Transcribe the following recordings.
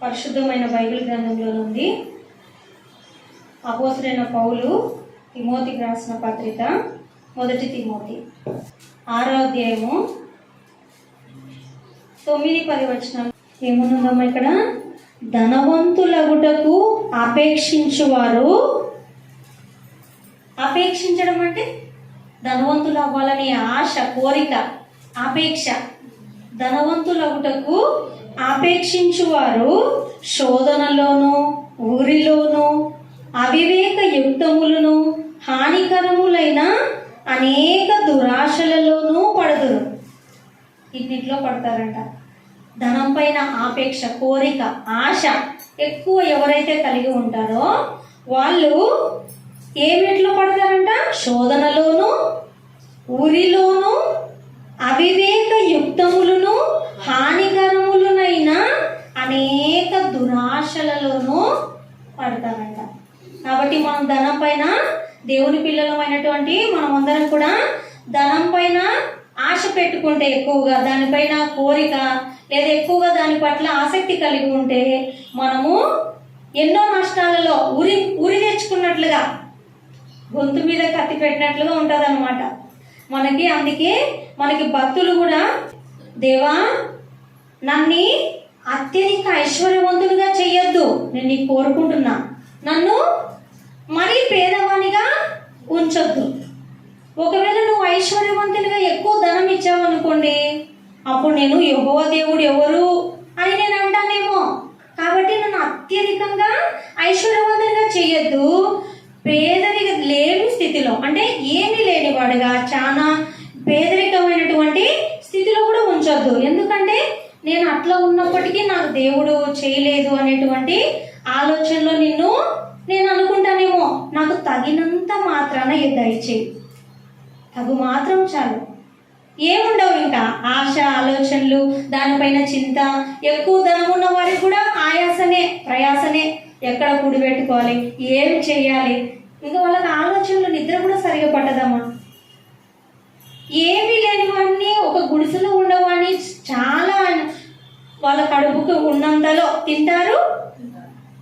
పరిశుద్ధమైన బైబిల్ గ్రంథంలో నుండి అపోస్తలుడైన పౌలు తిమోతికి రాసిన పత్రిక 1 తిమోతి 6వ అధ్యాయము 9-10 వచనాలు ఏమనుందమ్మా ఇక్కడ? ధనవంతులగుటకు అపేక్షించువారు, అపేక్షించడం అంటే ధనవంతులు అవ్వాలని ఆశ, కోరిక, అపేక్ష. ధనవంతులగుటకు ఆపేక్షించువారు శోధనలోను, ఊరిలోను, అవివేక యుక్తములను, హానికరములైన అనేక దురాశలలోనూ పడుదురు. ఇన్నిట్లో పడతారంట. ధనం పైన ఆపేక్ష, కోరిక, ఆశ ఎక్కువ ఎవరైతే కలిగి ఉంటారో వాళ్ళు ఏమిట్లో పడతారంట? శోధనలోను, ఊరిలోను, అవివేక యుక్తములను, హానికరములనైన అనేక దురాశలలోనూ పడతారంట. కాబట్టి మనం ధనం పైన, దేవుని పిల్లలమైనటువంటి మనమందరం కూడా ధనం పైన ఆశ పెట్టుకుంటే, ఎక్కువగా దానిపైన కోరిక లేదా ఎక్కువగా దాని పట్ల ఆసక్తి కలిగి ఉంటే మనము ఎన్నో నష్టాలలో ఉరి తెచ్చుకున్నట్లుగా, గొంతు మీద కత్తి పెట్టినట్లుగా ఉంటుంది అనమాట మనకి. అందుకే మనకి భక్తులు కూడా, దేవా నన్ను అత్యధిక ఐశ్వర్యవంతునిగా చెయ్యొద్దు, నేను నీకు కోరుకుంటున్నా, నన్ను మరీ పేదవానిగా ఉంచొద్దు. ఒకవేళ నువ్వు ఐశ్వర్యవంతునిగా ఎక్కువ ధనం ఇచ్చావు అనుకోండి, అప్పుడు నేను యెహోవా దేవుడు ఎవరు అని నేను అంటానేమో. కాబట్టి నన్ను అత్యధికంగా ఐశ్వర్యవంతునిగా చెయ్యొద్దు, పేదరిక లేని స్థితిలో, అంటే ఏమీ లేనివాడుగా, చాలా పేదరికమైనటువంటి స్థితిలో కూడా ఉంచొద్దు. ఎందుకంటే నేను అట్లా ఉన్నప్పటికీ నాకు దేవుడు చేయలేదు అనేటువంటి ఆలోచనలో నేను అనుకుంటానేమో. నాకు తగినంత మాత్రాన దయచేయి, తగు మాత్రం చాలు, ఏముండవు ఇంకా ఆశ, ఆలోచనలు, దానిపైన చింత. ఎక్కువ ధనం ఉన్న వారికి కూడా ఆయాసనే, ప్రయాసనే, ఎక్కడ కూడిపెట్టుకోవాలి, ఏం చెయ్యాలి, ఇంకా వాళ్ళకి ఆలోచనలు, నిద్ర కూడా సరిగా పట్టదమ్మా. ఏమీ లేని వాడిని, ఒక గుడిసెలో ఉండేవాడిని చాలా వాళ్ళ కడుపుకు ఉన్నంతలో తింటారు,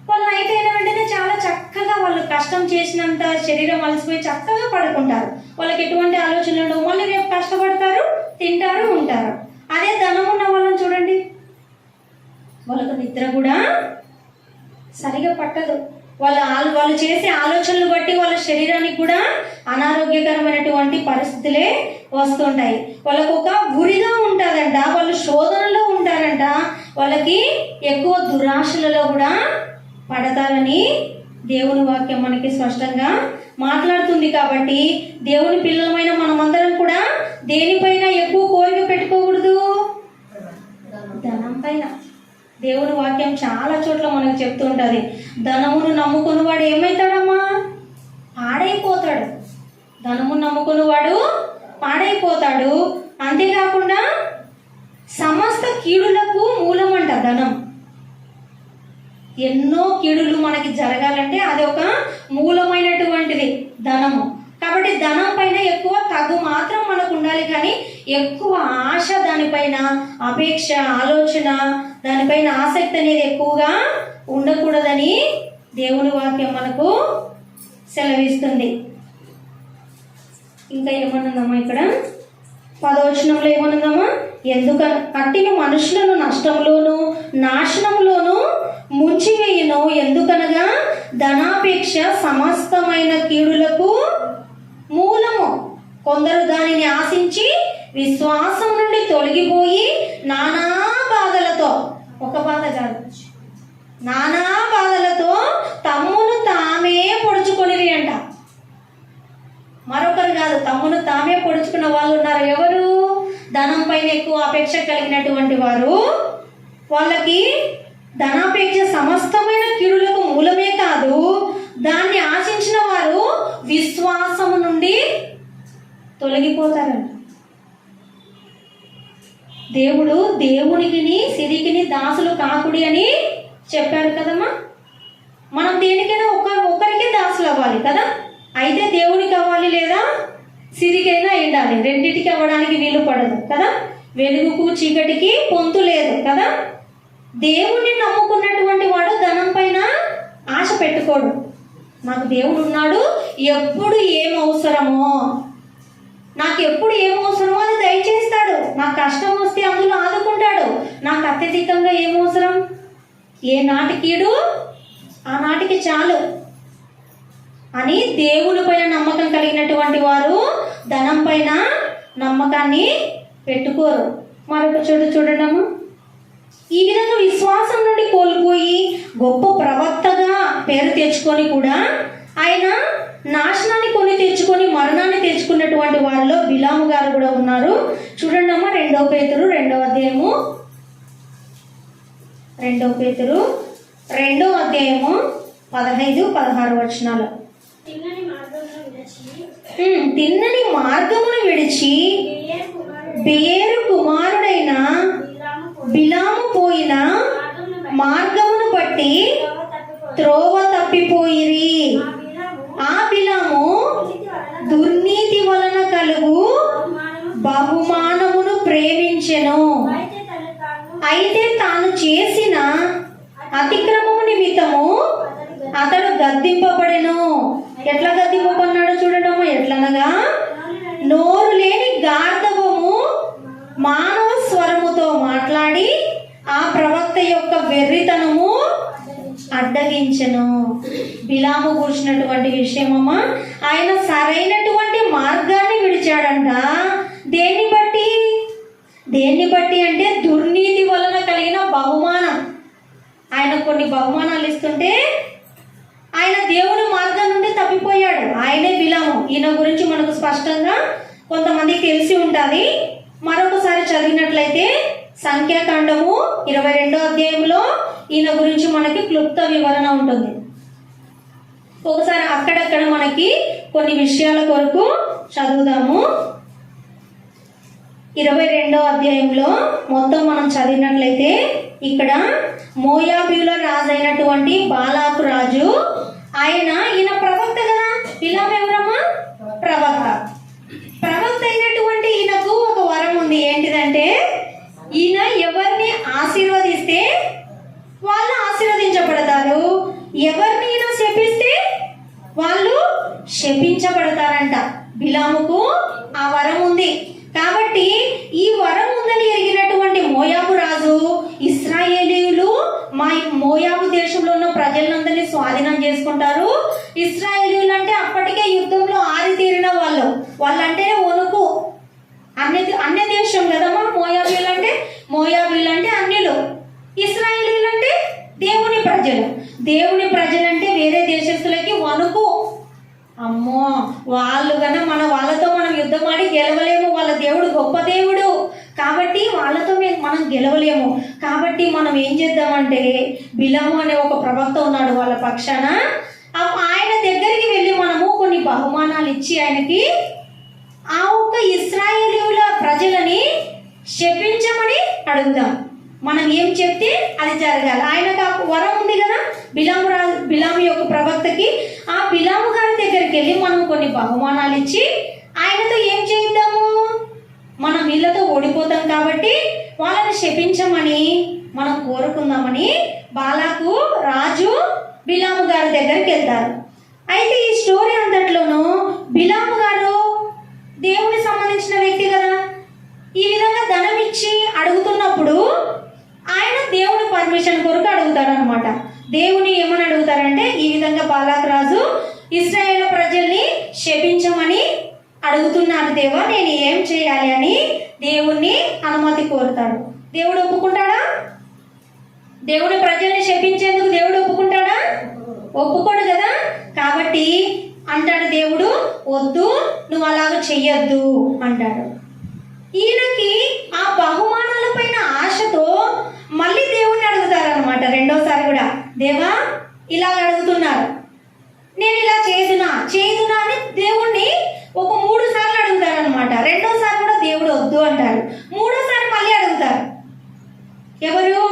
వాళ్ళు నైట్ అయిన వెంటనే చాలా చక్కగా వాళ్ళు కష్టం చేసినంత శరీరం అలసిపోయి చక్కగా పడుకుంటారు. వాళ్ళకి ఎటువంటి ఆలోచనలు ఉండవు. మళ్ళీ రేపు కష్టపడతారు, తింటారు, ఉంటారు. అదే ధనం ఉన్న వాళ్ళని చూడండి, వాళ్ళకు నిద్ర కూడా సరిగా పట్టదు. వాళ్ళు చేసే ఆలోచనలు బట్టి వాళ్ళ శరీరానికి కూడా అనారోగ్యకరమైనటువంటి పరిస్థితులే వస్తుంటాయి. వాళ్ళకు ఒక ఉరిగా ఉంటుందంట, వాళ్ళు శోధనలో ఉంటారంట, వాళ్ళకి ఎక్కువ దురాశలలో కూడా పడతారని దేవుని వాక్యం మనకి స్పష్టంగా మాట్లాడుతుంది. కాబట్టి దేవుని పిల్లలమైన మనమందరం కూడా దేనిపైన ఎక్కువ కోరిక పెట్టుకోకూడదు? ధనం పైన. దేవుని వాక్యం చాలా చోట్ల మనకు చెప్తూ ఉంటుంది, ధనమును నమ్ముకుని వాడు ఏమవుతాడమ్మా? పాడైపోతాడు. ధనమును నమ్ముకుని వాడు పాడైపోతాడు. అంతేకాకుండా సమస్త కీడులకు మూలమంట ధనం. ఎన్నో కీడులు మనకి జరగాలంటే అది ఒక మూలమైనటువంటిది ధనము. కాబట్టి ధనం పైన ఎక్కువ తగు మాత్రం మనకు ఉండాలి, కానీ ఎక్కువ ఆశ, దానిపైన అపేక్ష, ఆలోచన, దానిపైన ఆసక్తి అనేది ఎక్కువగా ఉండకూడదని దేవుని వాక్యం మనకు సెలవిస్తుంది. ఇంకా ఏమన్నదమ్మా ఇక్కడ 10వ వచనంలో ఏమన్నదమ్మా? ఎందుకని అట్టిని మనుషులను నష్టంలోను, నాశనంలోను ముంచివేయును. ఎందుకనగా ధనాపేక్ష సమస్తమైన కీడులకు మూలము. కొందరు దానిని ఆశించి విశ్వాసం నుండి తొలగిపోయి నానా బాధలతో, ఒక బాధ కాదు, నానా బాధలతో తమ్మును తామే పొడుచుకొనిరి అంట. మరొకరు కాదు, తమ్మును తామే పొడుచుకున్న వాళ్ళు ఉన్నారు. ఎవరు? ధనం పైన ఎక్కువ అపేక్ష కలిగినటువంటి వారు. వాళ్ళకి ధనాపేక్ష సమస్తమైన కీడులకు మూలమే కాదు, దాన్ని ఆశించిన వారు విశ్వాసము నుండి తొలగిపోతారంట. దేవుడు దేవునికిని సిరికిని దాసులు కాకుడి అని చెప్పారు కదమ్మా. మనం దేనికైనా ఒకరికే దాసులు అవ్వాలి కదా. అయితే దేవునికి అవ్వాలి లేదా సిరికైనా ఉండాలి, రెండింటికి అవ్వడానికి వీలు పడదు కదా. వెలుగుకు చీకటికి పొంతు లేదు కదా. దేవుణ్ణి నమ్ముకున్నటువంటి నాకు దేవుడు ఉన్నాడు, ఎప్పుడు ఏం అవసరమో నాకు ఎప్పుడు ఏం అవసరమో అది దయచేస్తాడు. నాకు కష్టం వస్తే అందులో ఆదుకుంటాడు. నాకు అత్యధికంగా ఏం అవసరం, ఏ నాటికీడు ఆ నాటికి చాలు అని దేవుని పైన నమ్మకం కలిగినటువంటి వారు ధనం పైన నమ్మకాన్ని పెట్టుకోరు. మరొక చోటు చూడడము, ఈ విధంగా విశ్వాసం నుండి కోల్పోయి గొప్ప ప్రవక్తగా పేరు తెచ్చుకొని కూడా ఆయన నాశనాన్ని కొని తెచ్చుకొని మరణాన్ని తెచ్చుకున్నటువంటి వారిలో బిలాము గారు కూడా ఉన్నారు. చూడండి అమ్మ, 2 పేతురు 2వ అధ్యాయము 15-16 వచనాలు. తిన్నని మార్గమును విడిచి బెయేరు కుమారుడైన బిలాము పోయిన మార్గమును బట్టి త్రోవ తప్పిపోయిరి. ఆ బిలాము దుర్నీతి వలన కలుగు బహుమానమును ప్రేమించెను. అయితే తాను చేసిన అతిక్రమము నిమిత్తము అతడు గద్దింపబడెను. ఎట్లా గద్దింపబడినాడో చూడటము, ఎట్లనగా నోరు లేని గార్ధవము మానవ స్వరముతో మాట్లాడి ఆ ప్రవక్త యొక్క వెర్రితనము అడ్డగించెను. బిలాము కూర్చున్నటువంటి విషయమమ్మా, ఆయన సరైనటువంటి మార్గాన్ని విడిచాడంట. దేన్ని బట్టి అంటే దుర్నీతి వలన కలిగిన బహుమానం. ఆయన కొన్ని బహుమానాలు ఇస్తుంటే ఆయన దేవుని మార్గం నుండి తప్పిపోయాడు. ఆయనే బిలాము. ఈయన గురించి మనకు స్పష్టంగా కొంతమందికి తెలిసి ఉంటుంది. మరొకసారి చదివినట్లయితే సంఖ్యాకాండము 22వ అధ్యాయంలో ఈయన గురించి మనకి క్లుప్త వివరణ ఉంటుంది. ఒకసారి అక్కడక్కడ మనకి కొన్ని విషయాల కొరకు చదువుదాము. 22వ అధ్యాయంలో మొత్తం మనం చదివినట్లయితే ఇక్కడ మోయాబీయుల రాజు అయినటువంటి బాలాకు రాజు, ఈయన ప్రవక్త కదా. బిలాము ఎవరమ్మా? ప్రవక్త అయినటువంటి ఈయనకు ఒక వరం ఉంది. ఏంటిదంటే ఈయన ఎవరిని ఆశీర్వదిస్తే వాళ్ళు ఆశీర్వదించబడతారు, ఎవరిని ఈయన శపిస్తే వాళ్ళు శపించబడతారంట. బిలాముకు ఆ వరం ఉంది. కాబట్టి ఈ వరం ఉందని ఎరిగినటువంటి మోయాబు రాజు, ఇశ్రాయేలీయులు మోయాబు దేశంలో ఉన్న ప్రజలందరినీ స్వాధీనం చేసుకుంటారు. ఇశ్రాయేలీయులు అంటే అప్పటికే యుద్ధంలో ఆరితీరిన వాళ్ళంటేనే వణుకు. అన్య దేశం కదమ్మా మోయాబీలు అంటే అన్యులు. ఇశ్రాయేలీయులు అంటే దేవుని ప్రజలంటే వేరే దేశస్తులకి వణుకు. అమ్మో, వాళ్ళు వాళ్ళతో మనం యుద్ధం ఆడి గెలవలేము. వాళ్ళ దేవుడు గొప్ప దేవుడు కాబట్టి వాళ్ళతో మనం గెలవలేము. కాబట్టి మనం ఏం చేద్దామంటే, బిలాము అనే ఒక ప్రవక్త ఉన్నాడు వాళ్ళ పక్షాన, ఆయన దగ్గరికి వెళ్ళి మనము కొన్ని బహుమానాలు ఇచ్చి ఆయనకి ఆ ఒక్క ఇశ్రాయేలీయుల ప్రజలని శపించమని అడుగుదాం. మనం ఏం చెప్తే అది జరగాలి. ఆయనకు ఆ వరం ఉంది కదా బిలాము యొక్క ప్రవక్తకి. ఆ బిలాము గారి దగ్గరికి వెళ్ళి మనం కొన్ని బహుమానాలు ఇచ్చి ఆయనతో ఏం చేద్దాము, మనం వీళ్ళతో ఓడిపోతాం కాబట్టి వాళ్ళని శపించమని మనం కోరుకుందామని బాలాకు రాజు బిలాము గారి దగ్గరికి వెళ్తారు. అయితే ఈ స్టోరీ అంతట్లోనూ బిలాము గారు దేవుని సంబంధించిన వ్యక్తి కదా. ఈ విధంగా ధనం ఇచ్చి అడుగుతున్నప్పుడు ఆయన దేవుని పర్మిషన్ కొరకు అడుగుతాడు అనమాట. దేవుని ఏమని అడుగుతారంటే, ఈ విధంగా బాలాకు రాజు ఇశ్రాయేలు ప్రజల్ని శపించమని అడుగుతున్నారు దేవా, నేను ఏం చేయాలి అని దేవుణ్ణి అనుమతి కోరుతాడు. దేవుడు ఒప్పుకుంటాడా? దేవుని ప్రజల్ని శపించేందుకు దేవుడు ఒప్పుకుంటాడా? ఒప్పుకోడు కదా. కాబట్టి అంటాడు దేవుడు, వద్దు, నువ్వు అలాగ చెయ్యొద్దు అంటాడు. ఈయనకి ఆ బహుమానాల పైన ఆశతో మళ్ళీ దేవుణ్ణి అడుగుతారనమాట. రెండోసారి కూడా, దేవా ఇలా అడుగుతున్నారు, నేను ఇలా చేదునా అని దేవుణ్ణి ఒక 3 సార్లు అడుగుతారనమాట. రెండోసారి కూడా దేవుడు వద్దు అంటారు. మూడోసారి మళ్ళీ అడుగుతారు. ఎవరు?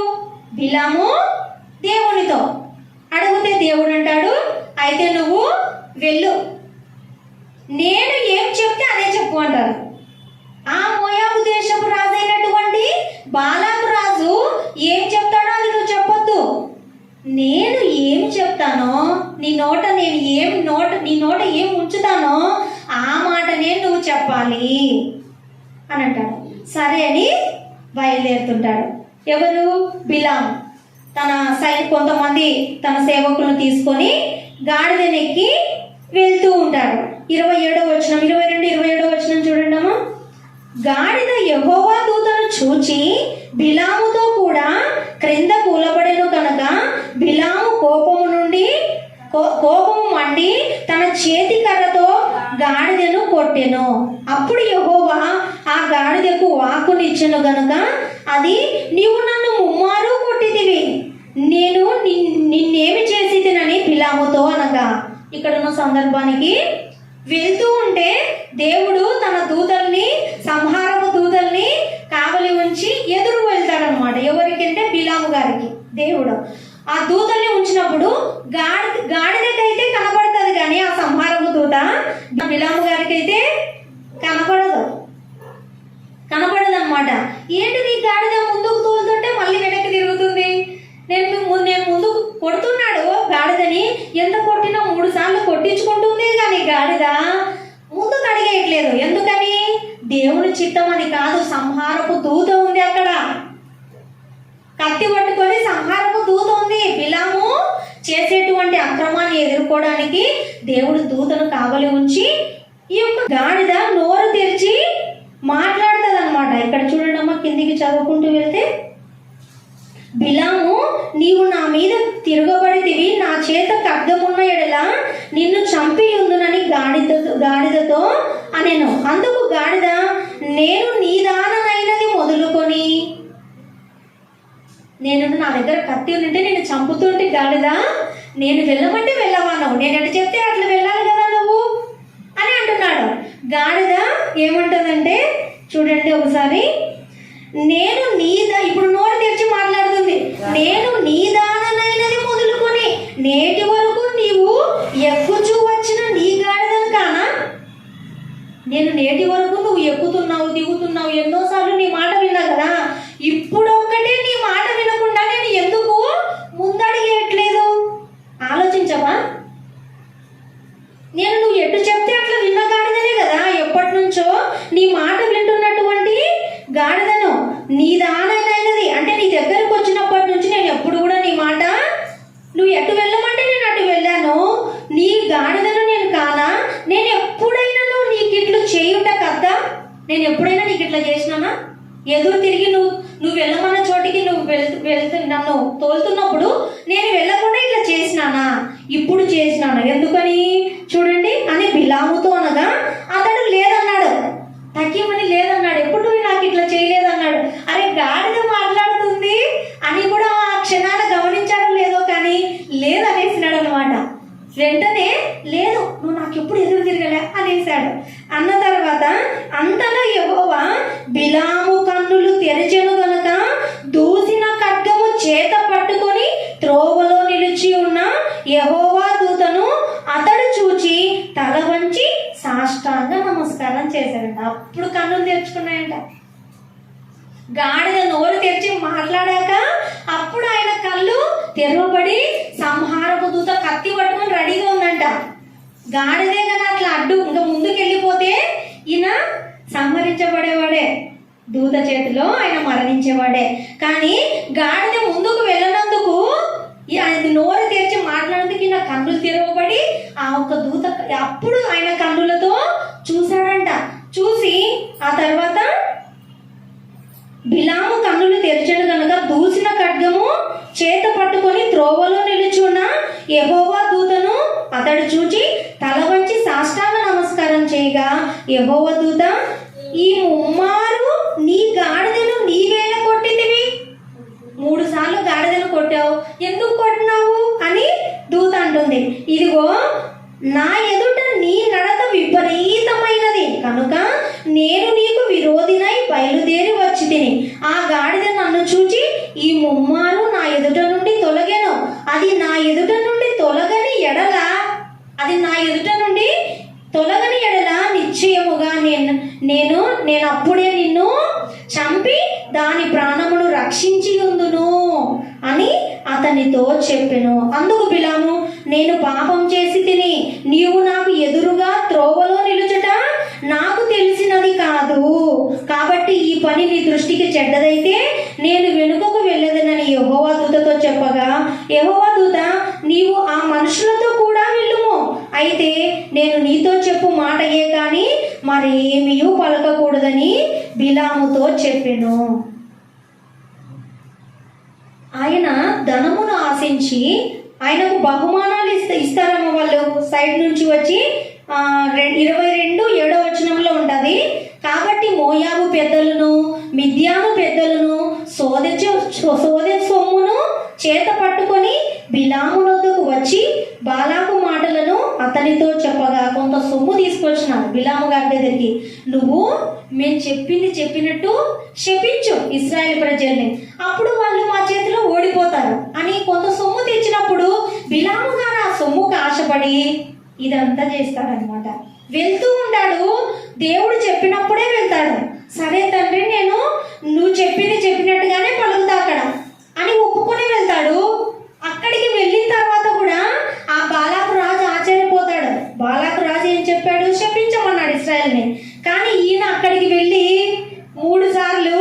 బిలాము దేవునితో అడిగితే దేవుడు అంటాడు, అయితే నువ్వు వెళ్ళు, నేను ఏం చెప్తే అదే చెప్పు అంటారు. ఆ మోయాబు దేశపు రాజు అయినటువంటి బాలాకు రాజు ఏం చెప్తాడో అది నువ్వు చెప్పొద్దు, నేను ఏం చెప్తానో నీ నోట ఏం ఉంచుతానో ఆ మాటనే నువ్వు చెప్పాలి అని అంటాడు. సరే అని బయలుదేరుతుంటాడు. ఎవరు? బిలాం కొంతమంది తన సేవకులను తీసుకొని గాడిదనెక్కి వెళ్తూ ఉంటాడు. 27వ వచనం, 27వ వచనం చూడండి అమ్మా. గాడిద యెహోవా దూతను చూచి బిలాముతో కూడా క్రింద కూలబడెను కనుక బిలాము కోపము మండి తన చేతి కర్రతో గాడిదను కొట్టెను. అప్పుడు యెహోవా ఆ గాడిదకు వాక్కునిచ్చెను గనుక అది, నీవు నన్ను ముమ్మారు కొట్టితివి, నేను నిన్నేమి చేసి తినని బిలాముతో అనగా. ఇక్కడున్న సందర్భానికి వెళ్తూ ఉంటే దేవుడు తన దూతల్ని, సంహారపు దూతల్ని కావలి ఉంచి ఎదురు వెళ్తాడనమాట. ఎవరికంటే బిలాము గారికి దేవుడు ఆ దూతల్ని ఉంచినప్పుడు గాడిదకైతే కనపడుతుంది, కానీ ఆ సంహారపు దూత బిలాము గారికి అయితే కనపడదు అనమాట. ఏంటి నీ గాడిద ముందుకు తోలుతుంటే మళ్ళీ వెనక్కి తిరుగుతుంది, నేను ముందుకు కొడుతున్నాడు గాడిదని, ఎంత కొట్టినా 3 సార్లు కొట్టించుకుంటుంది, కానీ గాడిద ముందుకు అడిగేయట్లేదు. ఎందుకని? దేవుని చిత్తం అది కాదు, సంహారపు దూత ఉంది అక్కడ, కత్తి పట్టుకొని సంహారపు దూత ఉంది. బిలాము చేసేటువంటి అక్రమాన్ని ఎదుర్కోవడానికి దేవుడు దూతను కావలి ఉంచి ఈ యొక్క గాడిద నోరు తెరిచి మాట్లాడుతుంది అనమాట. ఇక్కడ చూడండి అమ్మా, కిందికి చదువుకుంటూ వెళ్తే, బిలాము, నీవు నా మీద తిరగబడితివి, నా చేత ఖడ్గమున్న ఎడల నిన్ను చంపి ఉందునని గాడిదతో అనెను. అందుకు గాడిద, నేను నీ దాననైనది మొదలుకొని, నా దగ్గర కత్తి ఉంటే నేను చంపుతుంటే గాడిద, నేను వెళ్ళమంటే వెళ్ళవాను, నేను ఎటు చెప్తే అట్లా వెళ్ళాలి కదా నువ్వు అని అంటున్నాడు. గాడిద ఏమంటుందంటే చూడండి ఒకసారి, ఇప్పుడు నోరు తెరిచి మాట్లాడుతుంది, నేను నీ దాననైనది మొదలుకొని నేటి వరకు నీవు ఎక్కుచూ వచ్చిన నీ గాడిదను కానా? నేను నేటి వరకు నువ్వు ఎక్కుతున్నావు, దిగుతున్నావు, ఎన్నోసార్లు నీ మాట విన్నా కదా, ఇప్పుడు ఒక్కటే నీ మాట వినకుండా నేను ఎందుకు ముందడిగేయట్లేదు? ఆలోచించవా? నువ్వు ఎటు చెప్తే అట్లా విన్న గాడిదనే కదా, ఎప్పటి నుంచో నీ మాట వింటున్నటువంటి గాడిదను, నీ దానైనది అంటే నీ దగ్గరకు వచ్చినప్పటి నుంచి నేను ఎప్పుడు కూడా నీ మాట, నువ్వు ఎటు వెళ్ళమంటే నేను అటు వెళ్ళాను, నీ గాడిదను నేను కానా? నేను ఎప్పుడైనా నీకు ఇట్లు చేయుట కదా, నేను ఎప్పుడైనా నీకు ఇట్లా చేసినానా? ఎదురు తిరిగి నువ్వు వెళ్ళమన్న చోటికి నువ్వు వెళ్తూ నన్ను తోలుతున్నప్పుడు నేను వెళ్ళకుండా ఇట్లా చేసినానా? ఇప్పుడు చేసినానా? ఎందుకని? చూడండి అని బిలాముతో అనగా అతడు లేదన్నాడు, తగ్గిమని లేదన్నాడు, ఎప్పుడు నువ్వు నాకు ఇట్లా చేయలేదన్నాడు. అరే గాడిద మాట్లాడుతుంది అని కూడా ఆ క్షణాన్ని గమనించడం లేదో కానీ లేదనేసినాడు అనమాట. వెంటనే లేదు, నువ్వు నాకు ఎప్పుడు ఎదురు తిరగలే అనేసాడు. అన్న తర్వాత అంతలో యెహోవా బిలాము కన్నులు తెరచెను గనుక దూసిన ఖడ్గము చేత పట్టుకొని త్రోవలో నిలిచి ఉన్న యెహోవా దూతను అతడు చూచి తల వంచి సాష్టాంగ నమస్కారం చేశాడంట. అప్పుడు కన్నులు తెరుచుకున్నాయంట. గాడిద నోరు తెరిచి మాట్లాడాక అప్పుడు ఆయన కళ్ళు తెరవబడి సంహారపు దూత కత్తి పట్టుకొని రెడీగా ఉందంట. గాడిదే కదా అట్లా అడ్డు ఇంకా ముందుకు వెళ్ళిపోతే ఈయన సంహరించబడేవాడే, దూత చేతిలో ఆయన మరణించేవాడే. కానీ గాడిద ముందుకు వెళ్ళినందుకు ఆయన నోరు తెరిచి మాట్లాడేందుకు ఈయన కన్నులు తెరవబడి ఆ ఒక్క దూత అప్పుడు ఆయన కన్నులతో చూశాడంట. చూసి ఆ తర్వాత బిలాము కన్నులు తెరిచాడు కనుక దూసిన ఖడ్గము చేత పట్టుకొని త్రోవలో నిలుచున్న యెహోవా దూతను అతడు చూచి తల వంచి సాష్టాంగ నమస్కారం చేయగా యెహోవా దూత, ఈ ముమ్మారు నీ గాడిదను నీవేళ కొట్టితివి? 3 సార్లు గాడిదను కొట్టావు, ఎందుకు కొట్టినావు అని దూత అంటుంది. ఇదిగో నా ఎదుట నీ నడత విపరీతమైనది కనుక నేను నీకు విరోధినై బయలుదేరి వచ్చి తిని ఆ గాడిద నన్ను చూచి ఈ ముమ్మారు నా ఎదుట నుండి తొలగెను. అది నా ఎదుట నుండి తొలగని ఎడల నిశ్చయముగా నేను అప్పుడే నిన్ను చంపి దాని ప్రాణమును రక్షించి ఉందును అని అతనితో చెప్పెను. అందుకు బిలాము, నేను పాపం చేసి తిని నీవు నాకు ఎదురుగా త్రోవలో నిలుచుట నాకు తెలిసినది కాదు. కాబట్టి ఈ పని నీ దృష్టికి చెడ్డదైతే నేను వెనుకకు వెళ్ళదనని యెహోవా దూతతో చెప్పగా, యెహోవా దూత, నీవు ఆ మనుషులతో కూడా వెళ్ళుము. అయితే నేను నీతో చెప్పు మాటయే కానీ మరేమియూ పలకకూడదని బిలాముతో చెప్పెను. ఆయన ధనమును ఆశించి ఆయనకు బహుమానాలు ఇస్తారమ్మ. వాళ్ళు సైడ్ నుంచి వచ్చి 22:7 ఉంటుంది. కాబట్టి మోయాబు పెద్దలను మిద్యాను పెద్దలను సోదె సొమ్మును చేత పట్టుకొని బిలాము వద్దకు వచ్చి బాలాకు మాటలను అతనితో చెప్పగా, కొంత సొమ్ము తీసుకొచ్చినాడు బిలాము గారి దగ్గరికి. నువ్వు మేము చెప్పినట్టు శపించు ఇశ్రాయేల్ ప్రజల్ని, అప్పుడు వాళ్ళు మా చేతిలో ఓడిపోతారు అని కొంత సొమ్ము తెచ్చినప్పుడు బిలాము గారు ఆ సొమ్ముకు ఆశపడి ఇదంతా చేస్తాడనమాట. వెళ్తూ ఉంటాడు, దేవుడు చెప్పినప్పుడే వెళ్తాడు. సరే తండ్రి, నేను నువ్వు చెప్పినట్టుగానే పలుకుతా అక్కడ అని ఒప్పుకొని వెళ్తాడు. అక్కడికి వెళ్ళిన తర్వాత కూడా ఆ బాలాకు రాజు ఆశ్చర్యపోతాడు. బాలాకు రాజు ఏం చెప్పాడు? శపించమన్నాడు ఇశ్రాయేల్ని. కానీ ఈయన అక్కడికి వెళ్ళి 3 సార్లు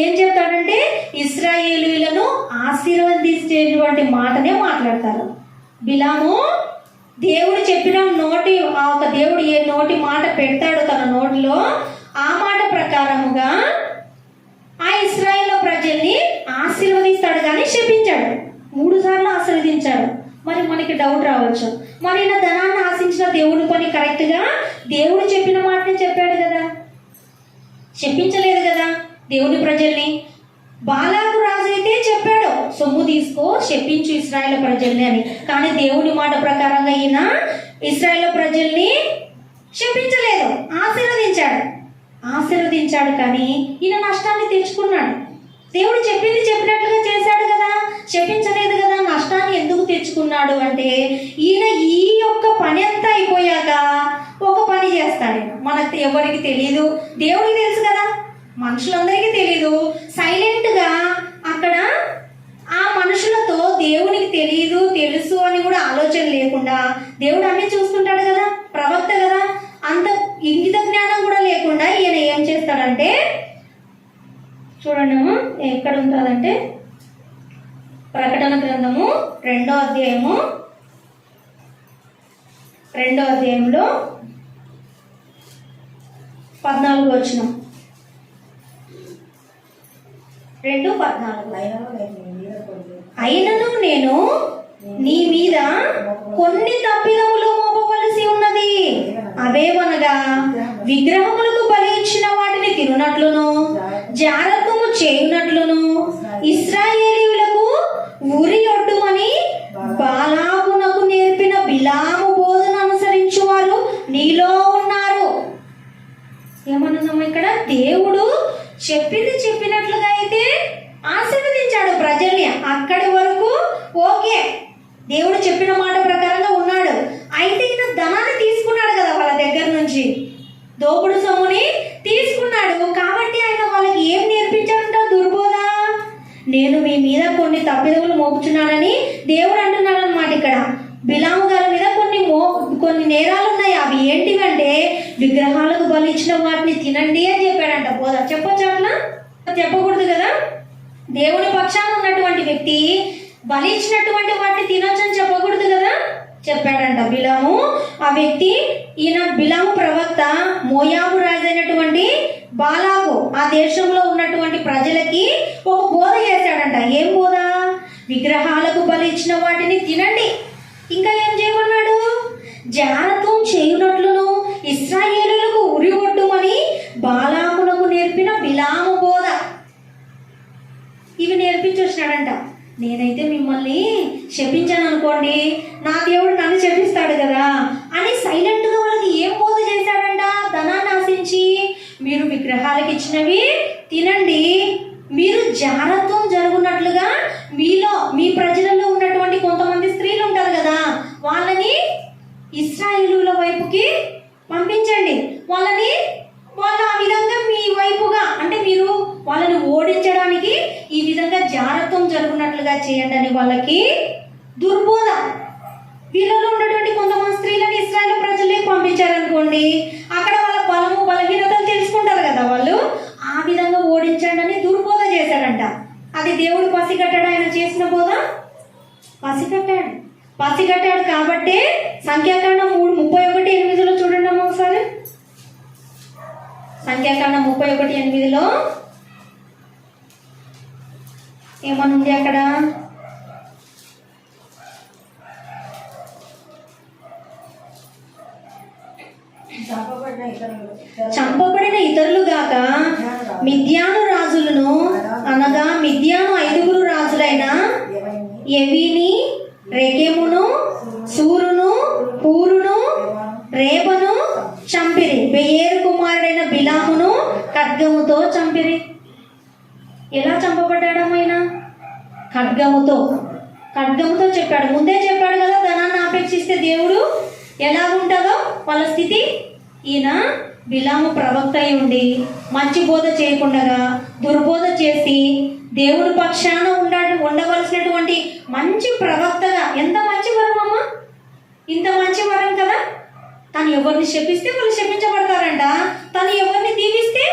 ఏం చెప్తాడంటే ఇశ్రాయేలీయులను ఆశీర్వదించేటువంటి మాటనే మాట్లాడతారు. బిలాము దేవుడు చెప్పిన ఆ ఒక దేవుడు ఏ నోటి మాట పెడతాడో తన నోటిలో, ఆ మాట ప్రకారముగా ఆ ఇశ్రాయేలు ప్రజల్ని ఆశీర్వదిస్తాడు కానీ శపించాడు. 3 సార్లు ఆశీర్వదించాడు. మరి మనకి డౌట్ రావచ్చు, మరి నా ధనాన్ని ఆశించిన దేవుడి పని కరెక్ట్గా దేవుడు చెప్పిన మాటనే చెప్పాడు కదా, శపించలేదు కదా దేవుని ప్రజల్ని. బాలాకు రాజు అయితే చెప్పాడు, సొమ్ము తీసుకో శపించు ఇశ్రాయేలు ప్రజల్ని అని. కానీ దేవుని మాట ప్రకారంగా ఈయన ఇశ్రాయేలు ప్రజల్ని శపించలేదు, ఆశీర్వదించాడు. కానీ ఈయన నష్టాన్ని తెచ్చుకున్నాడు. దేవుడు చెప్పినట్లుగా చేశాడు కదా, శపించలేదు కదా, నష్టాన్ని ఎందుకు తెచ్చుకున్నాడు అంటే ఈయన ఈ యొక్క పని అంతా అయిపోయాక ఒక పని చేస్తాడు. మనకు ఎవరికి తెలియదు, దేవుడికి తెలుసు కదా, మనుషులందరికీ తెలీదు. సైలెంట్గా అక్కడ ఆ మనుషులతో దేవునికి తెలియదు తెలుసు అని కూడా ఆలోచన లేకుండా, దేవుడు అన్ని చూస్తుంటాడు కదా, ప్రవక్త కదా, అంత ఇంగిత జ్ఞానం కూడా లేకుండా ఈయన ఏం చేస్తాడంటే, చూడండి ఎక్కడ ఉంటుందంటే ప్రకటన గ్రంథము 2వ అధ్యాయంలో 14వ వచనం. 2:14 అయినను నేను నీ మీద కొన్ని తప్పిదములు మోపవలసి ఉన్నది. అవేవనగా విగ్రహములకు బలి ఇచ్చిన వాటిని తినునట్లును, జారత్వము చేయునట్లును, ఇశ్రాయేలీయులకు ఉరి ఒడ్డుమని బాలాకునకు నేర్పిన బిలాము బోధన అనుసరించు వారు నీలో ఉన్నారు. ఏమన్నాము ఇక్కడ? దేవుడు చెప్పినట్లుగా అయితే ఆశీర్వదించాడు ప్రజల్ని. అక్కడి వరకు ఓకే, దేవుడు చెప్పిన మాట ప్రకారంగా ఉన్నాడు. అయితే ఈయన ధనాన్ని తీసుకున్నాడు కదా వాళ్ళ దగ్గర నుంచి, దోపుడు సొమ్ముని తీసుకున్నాడు. కాబట్టి ఆయన వాళ్ళకి ఏం నేర్పించాడంట? దుర్బోధ. నేను మీ మీద కొన్ని తప్పిదములు మోపుచున్నానని దేవుడు అంటున్నాడు అనమాట. ఇక్కడ బిలాము గారి మీద కొన్ని నేరాలు ఉన్నాయి. అవి ఏంటివంటే విగ్రహాలకు బలి ఇచ్చిన వాటిని తినండి అని చెప్పాడంట. బోధ చెప్పొచ్చు, అట్లా చెప్పకూడదు కదా. దేవుని పక్షాన ఉన్నటువంటి వ్యక్తి బలి ఇచ్చినటువంటి వాటిని తినొచ్చు అని చెప్పకూడదు కదా, చెప్పాడంట బిలాము. ఆ వ్యక్తి ఈయన బిలాము ప్రవక్త మోయాబు రాజు అయినటువంటి బాలాకు ఆ దేశంలో ఉన్నటువంటి ప్రజలకి ఒక బోధ చేశాడంట. ఏం బోధ? విగ్రహాలకు బలి ఇచ్చిన వాటిని తినండి. ఇంకా ఏం చేయమన్నాడు? జారత్వం చేయునట్లును, ఇశ్రాయేలులకు ఉరి ఒడ్డుమని బాలాకునకు నేర్పిన బిలాము బోధ. ఇవి నేర్పించి వచ్చినాడంట. నేనైతే మిమ్మల్ని శపించాను అనుకోండి, నా దేవుడు నన్ను శపిస్తాడు కదా అని సైలెంట్గా వాళ్ళకి ఏం బోధ చేశాడంట? ధనాన్ని ఆశించి మీరు విగ్రహాలకు ఇచ్చినవి తినండి, మీరు జారత్వం జరుగునట్లుగా మీలో మీ ప్రజలలో ఉన్నటువంటి కొంతమంది స్త్రీలు ఉంటారు కదా, వాళ్ళని ఇశ్రాయేలుల వైపుకి పంపించండి. వాళ్ళు ఆ విధంగా మీ వైపుగా, అంటే మీరు వాళ్ళని ఓడించడానికి ఈ విధంగా జారత్వం జరుగునట్లుగా చేయండి అని వాళ్ళకి దుర్బోధ. వీళ్ళలో ఉన్నటువంటి కొంతమంది స్త్రీలను ఇశ్రాయేలు ప్రజలే పంపించారనుకోండి, అక్కడ వాళ్ళ బలము బలహీనతలు తెలుసుకుంటారు కదా వాళ్ళు. ఆ విధంగా ఓడించండి అని దుర్బోధ చేశాడంట. అది దేవుడు పసిగట్టాడు. ఆయన చేసిన బోధ పసిగట్టాడు కాబట్టి సంఖ్యాకాండం 3:31-8 చూడండి అమ్మ ఒకసారి. సంఖ్యాకాండం 31:8 ఏమనుంది అక్కడ? చంపబడిన ఇతరులు గాక మిద్యాను రాజులను, అనగా మిద్యాను 5 రాజులైన ఎవిని, రెకెమును, సూరును, పూరును, రేబను చంపిరి. బెయేరు కుమారుడైన బిలామును ఖడ్గముతో చంపిరి. ఎలా చంపబడ్డాడమైనా? ఖడ్గముతో చెప్పాడు. ముందే చెప్పాడు కదా, ధనాన్ని ఆపేక్షిస్తే దేవుడు ఎలా ఉంటుందో వాళ్ళ స్థితి. ఈయన బిలాము ప్రవక్త అయి ఉండి మంచి బోధ చేయకుండా దుర్బోధ చేసి దేవుని పక్షాన ఉండవలసినటువంటి మంచి ప్రవక్తగా, ఎంత మంచి వరం అమ్మా, ఇంత మంచి వరం కదా. తను ఎవరిని శపిస్తే వాళ్ళు శపించబడతారంట, తను ఎవరిని దీవిస్తే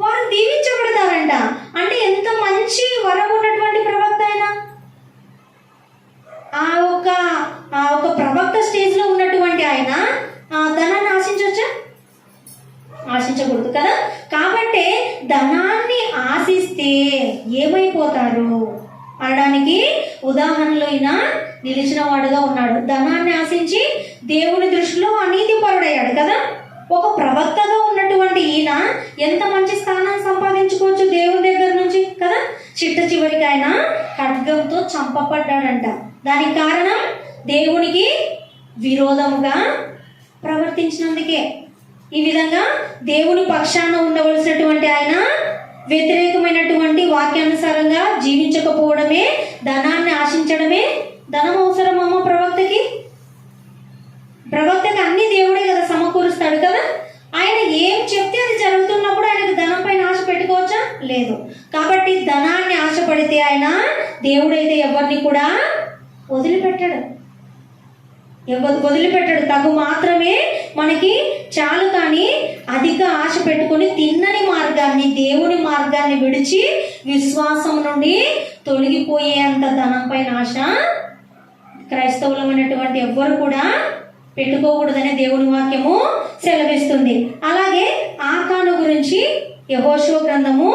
వారు దీవించబడతారంట. అంటే ఎంత మంచి వరం ఉన్నటువంటి ప్రవక్త అయినా. ఆ ఒక ప్రవక్త స్టేజ్ లో ఉన్నటువంటి ఆయన ధనాన్ని ఆశించవచ్చా? ఆశించకూడదు కదా. కాబట్టి ధనాన్ని ఆశిస్తే ఏమైపోతారు అనడానికి ఉదాహరణలో ఈయన నిలిచిన వాడుగా ఉన్నాడు. ధనాన్ని ఆశించి దేవుని దృష్టిలో అనీతిపరుడయ్యాడు కదా. ఒక ప్రవక్తగా ఉన్నటువంటి ఈయన ఎంత మంచి స్థానాన్ని సంపాదించుకోవచ్చు దేవుని దగ్గర నుంచి కదా. చిట్ట చివరికి ఆయన ఖడ్గంతో చంపబడ్డాడంట. దానికి కారణం దేవునికి విరోధముగా ప్రవర్తించినందుకే. ఈ విధంగా దేవుని పక్షాన ఉండవలసినటువంటి ఆయన వ్యతిరేకమైనటువంటి వాక్యానుసారంగా జీవించకపోవడమే, ధనాన్ని ఆశించడమే. ధనం అవసరం అమ్మ ప్రవక్తకి. అన్ని దేవుడే కదా సమకూరుస్తాడు కదా. ఆయన ఏం చెప్తే అది జరుగుతున్నప్పుడు ఆయనకు ధనం పైన ఆశ పెట్టుకోవచ్చా? లేదు. కాబట్టి ధనాన్ని ఆశపడితే ఆయన దేవుడైతే ఎవరిని కూడా వదిలిపెట్టాడు. తగు మాత్రమే మనకి చాలు. కానీ అధిక ఆశ పెట్టుకొని తిన్నని మార్గాన్ని, దేవుని మార్గాన్ని విడిచి విశ్వాసం నుండి తొలగిపోయేంత ధనం పైన ఆశ క్రైస్తవులమైనటువంటి ఎవ్వరు కూడా పెట్టుకోకూడదనే దేవుని వాక్యము సెలవిస్తుంది. అలాగే ఆకాను గురించి యెహోషువ గ్రంథము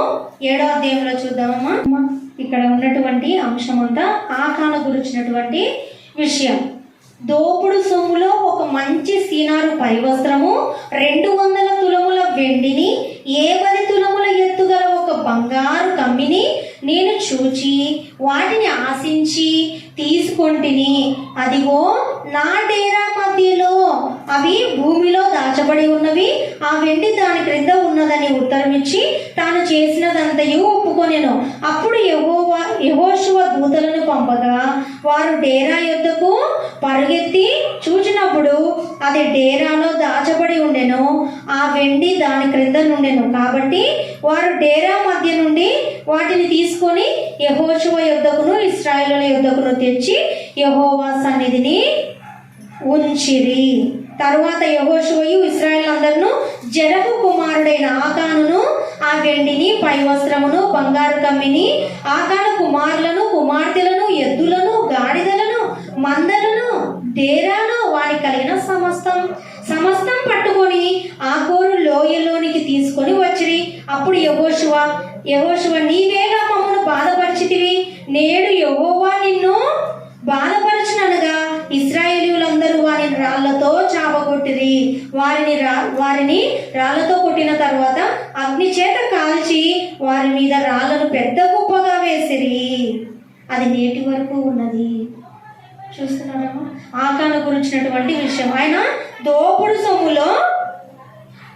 7వ అధ్యాయంలో చూద్దామమ్మా. ఇక్కడ ఉన్నటువంటి అంశం అంతా ఆకాను గురించినటువంటి విషయం. దోపుడు సొమ్ములో ఒక మంచి సీనారు పైవస్త్రము, 200 తులముల వెండిని, 10 తులముల ఎత్తుగల ఒక బంగారు కమ్మిని నేను చూచి వాటిని ఆశించి తీసుకొంటిని. అదిగో నా డేరా మధ్యలో అవి భూమిలో దాచబడి ఉన్నవి, ఆ వెండి దాని క్రింద ఉన్నదని ఉత్తరమిచ్చి తాను చేసినదంతయు ఒప్పుకొనెను. అప్పుడు యెహోషువ దూతలను పంపగా వారు డేరా యొద్దకు పరుగెత్తి చూచినప్పుడు అది డేరాలో దాచబడి ఉండెను, ఆ వెండి దాని క్రింద నుండెను. కాబట్టి వారు డేరా మధ్య నుండి వాటిని తీసుకొని యెహోషువ యొద్దకును ఇశ్రాయేలుల యొద్దకును తెచ్చి యెహోవా సన్నిధిని ఉంచిరి. తరువాత యెహోషువయు ఇశ్రాయేలులందరూ జెరహు కుమారుడైన ఆకానును ఆ వెండిని, పై వస్త్రమును, బంగారు కమ్మిని, ఆకాను కుమారులను, కుమార్తెలను, ఎద్దులను, గాడిదలను, మందలను, డేరాను, వాని కలిగిన సమస్తం పట్టుకొని ఆకోరు లోయలోనికి తీసుకొని వచ్చిరి. అప్పుడు యెహోషువ నీవేగా మమ్మను బాధపరిచితివి, నేడు యెహోవా నిన్ను బాధపరచుననగా ఇశ్రాయేలీయులందరూ వారిని రాళ్లతో చావగొట్టిరి. వారిని రాళ్లతో కొట్టిన తర్వాత అగ్ని చేత కాల్చి వారి మీద రాళ్లను పెద్ద కుప్పగా వేసిరి. అది నేటి వరకు ఉన్నది. చూస్తున్నారమ్మా ఆకాను గురించినటువంటి విషయం. ఆయన దోపుడు సొమ్ములో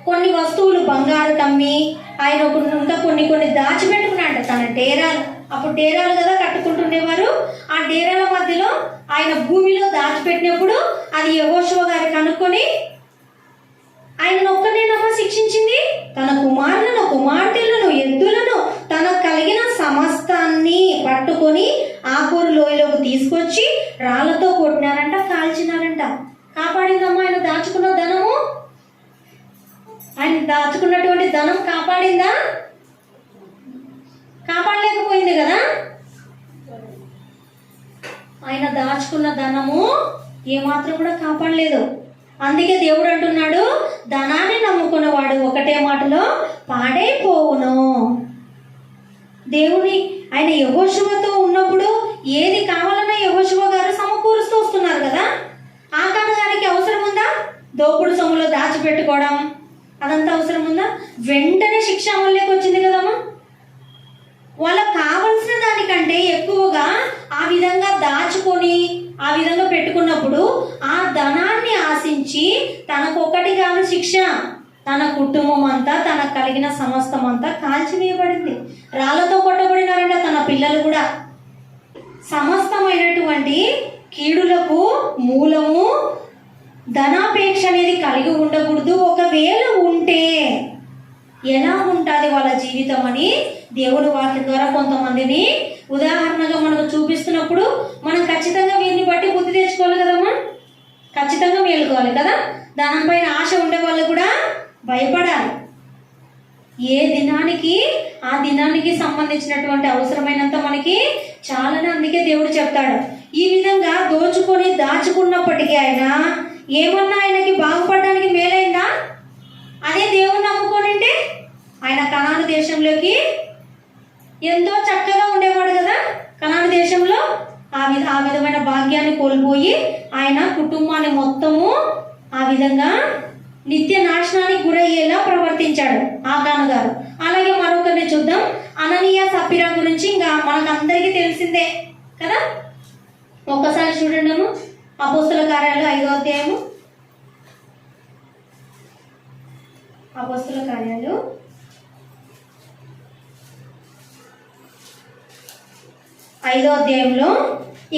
కొన్ని వస్తువులు బంగారు కమ్మి ఆయన ఇంకా కొన్ని దాచిపెట్టుకున్నాడు తన డేరాలు. అప్పుడు డేరాలు కదా కట్టుకుంటుండేవారు. ఆ డేరాల మధ్యలో ఆయన భూమిలో దాచిపెట్టినప్పుడు అది యెహోషువ గారు కనుక్కొని ఆయన ఒక్కనేనమ్మా శిక్షించింది, తన కుమారులను, కుమార్తెలను, ఎద్దులను, తనకు కలిగిన సమస్తాన్ని పట్టుకొని ఆకూరు లోయలోకి తీసుకొచ్చి రాళ్లతో కొట్టినారంట. కాల్చినారంట. కాపాడిందమ్మా ఆయన దాచుకున్న ధనము? ఆయన దాచుకున్నటువంటి ధనం కాపాడిందా? కాపాడలేకపోయింది కదా. ఆయన దాచుకున్న ధనము ఏమాత్రం కూడా కాపాడలేదు. అందుకే దేవుడు అంటున్నాడు, ధనాన్ని నమ్ముకున్నవాడు ఒకటే మాటలో పాడైపోవును. దేవుని ఆయన యెహోషువతో ఉన్నప్పుడు ఏది కావాలన్నా యెహోషువ గారు సమకూరుస్తూ వస్తున్నారు కదా. ఆకాను గారికి అవసరం ఉందా? దోపుడు సొమ్ములో దాచిపెట్టుకోవడం అదంతా అవసరం ఉందా? వెంటనే శిక్ష అమల్లోకి వచ్చింది కదమ్మా. వాళ్ళకు కావలసిన దానికంటే ఎక్కువగా ఆ విధంగా దాచుకొని ఆ విధంగా పెట్టుకున్నప్పుడు ఆ ధనాన్ని ఆశించి తనకు ఒకటి కాని శిక్ష, తన కుటుంబం అంతా, తనకు కలిగిన సమస్తం అంతా కాల్చివేయబడింది. రాళ్లతో కొట్టబడినారంట తన పిల్లలు కూడా. సమస్తమైనటువంటి కీడులకు మూలము ధనాపేక్ష అనేది కలిగి ఉండకూడదు. ఒకవేళ ఉంటే ఎలా ఉంటుంది వాళ్ళ జీవితం అని దేవుని వాక్యం ద్వారా కొంతమందిని ఉదాహరణగా మనకు చూపిస్తున్నప్పుడు మనం ఖచ్చితంగా వీరిని బట్టి బుద్ధి తెచ్చుకోవాలి కదమ్మా. ఖచ్చితంగా మేలుకోవాలి కదా. ధనం పైన ఆశ ఉండే వాళ్ళు కూడా భయపడాలి. ఏ దినానికి ఆ దినానికి సంబంధించినటువంటి అవసరమైనంత మనకి చాలని అందుకే దేవుడు చెప్తాడు. ఈ విధంగా దోచుకొని దాచుకున్నప్పటికీ ఆయన ఏమన్నా ఆయనకి బాగుపడడానికి మేలైందా? అదే దేవుని నమ్ముకోనింటే ఆయన కనాను దేశంలోకి ఎంతో చక్కగా ఉండేవాడు కదా. కనాను దేశంలో ఆ విధమైన భాగ్యాన్ని కోల్పోయి ఆయన కుటుంబాన్ని మొత్తము ఆ విధంగా నిత్య నాశనానికి గురయ్యేలా ప్రవర్తించాడు ఆకాను గారు. అలాగే మరొకరిని చూద్దాం. అననీయ సప్పిరా గురించి ఇంకా మనకందరికీ తెలిసిందే కదా. ఒక్కసారి చూడండి అపోస్తల కార్యాలు 5వ అధ్యాయము. అపోస్తల కార్యాలు 5వ అధ్యాయంలో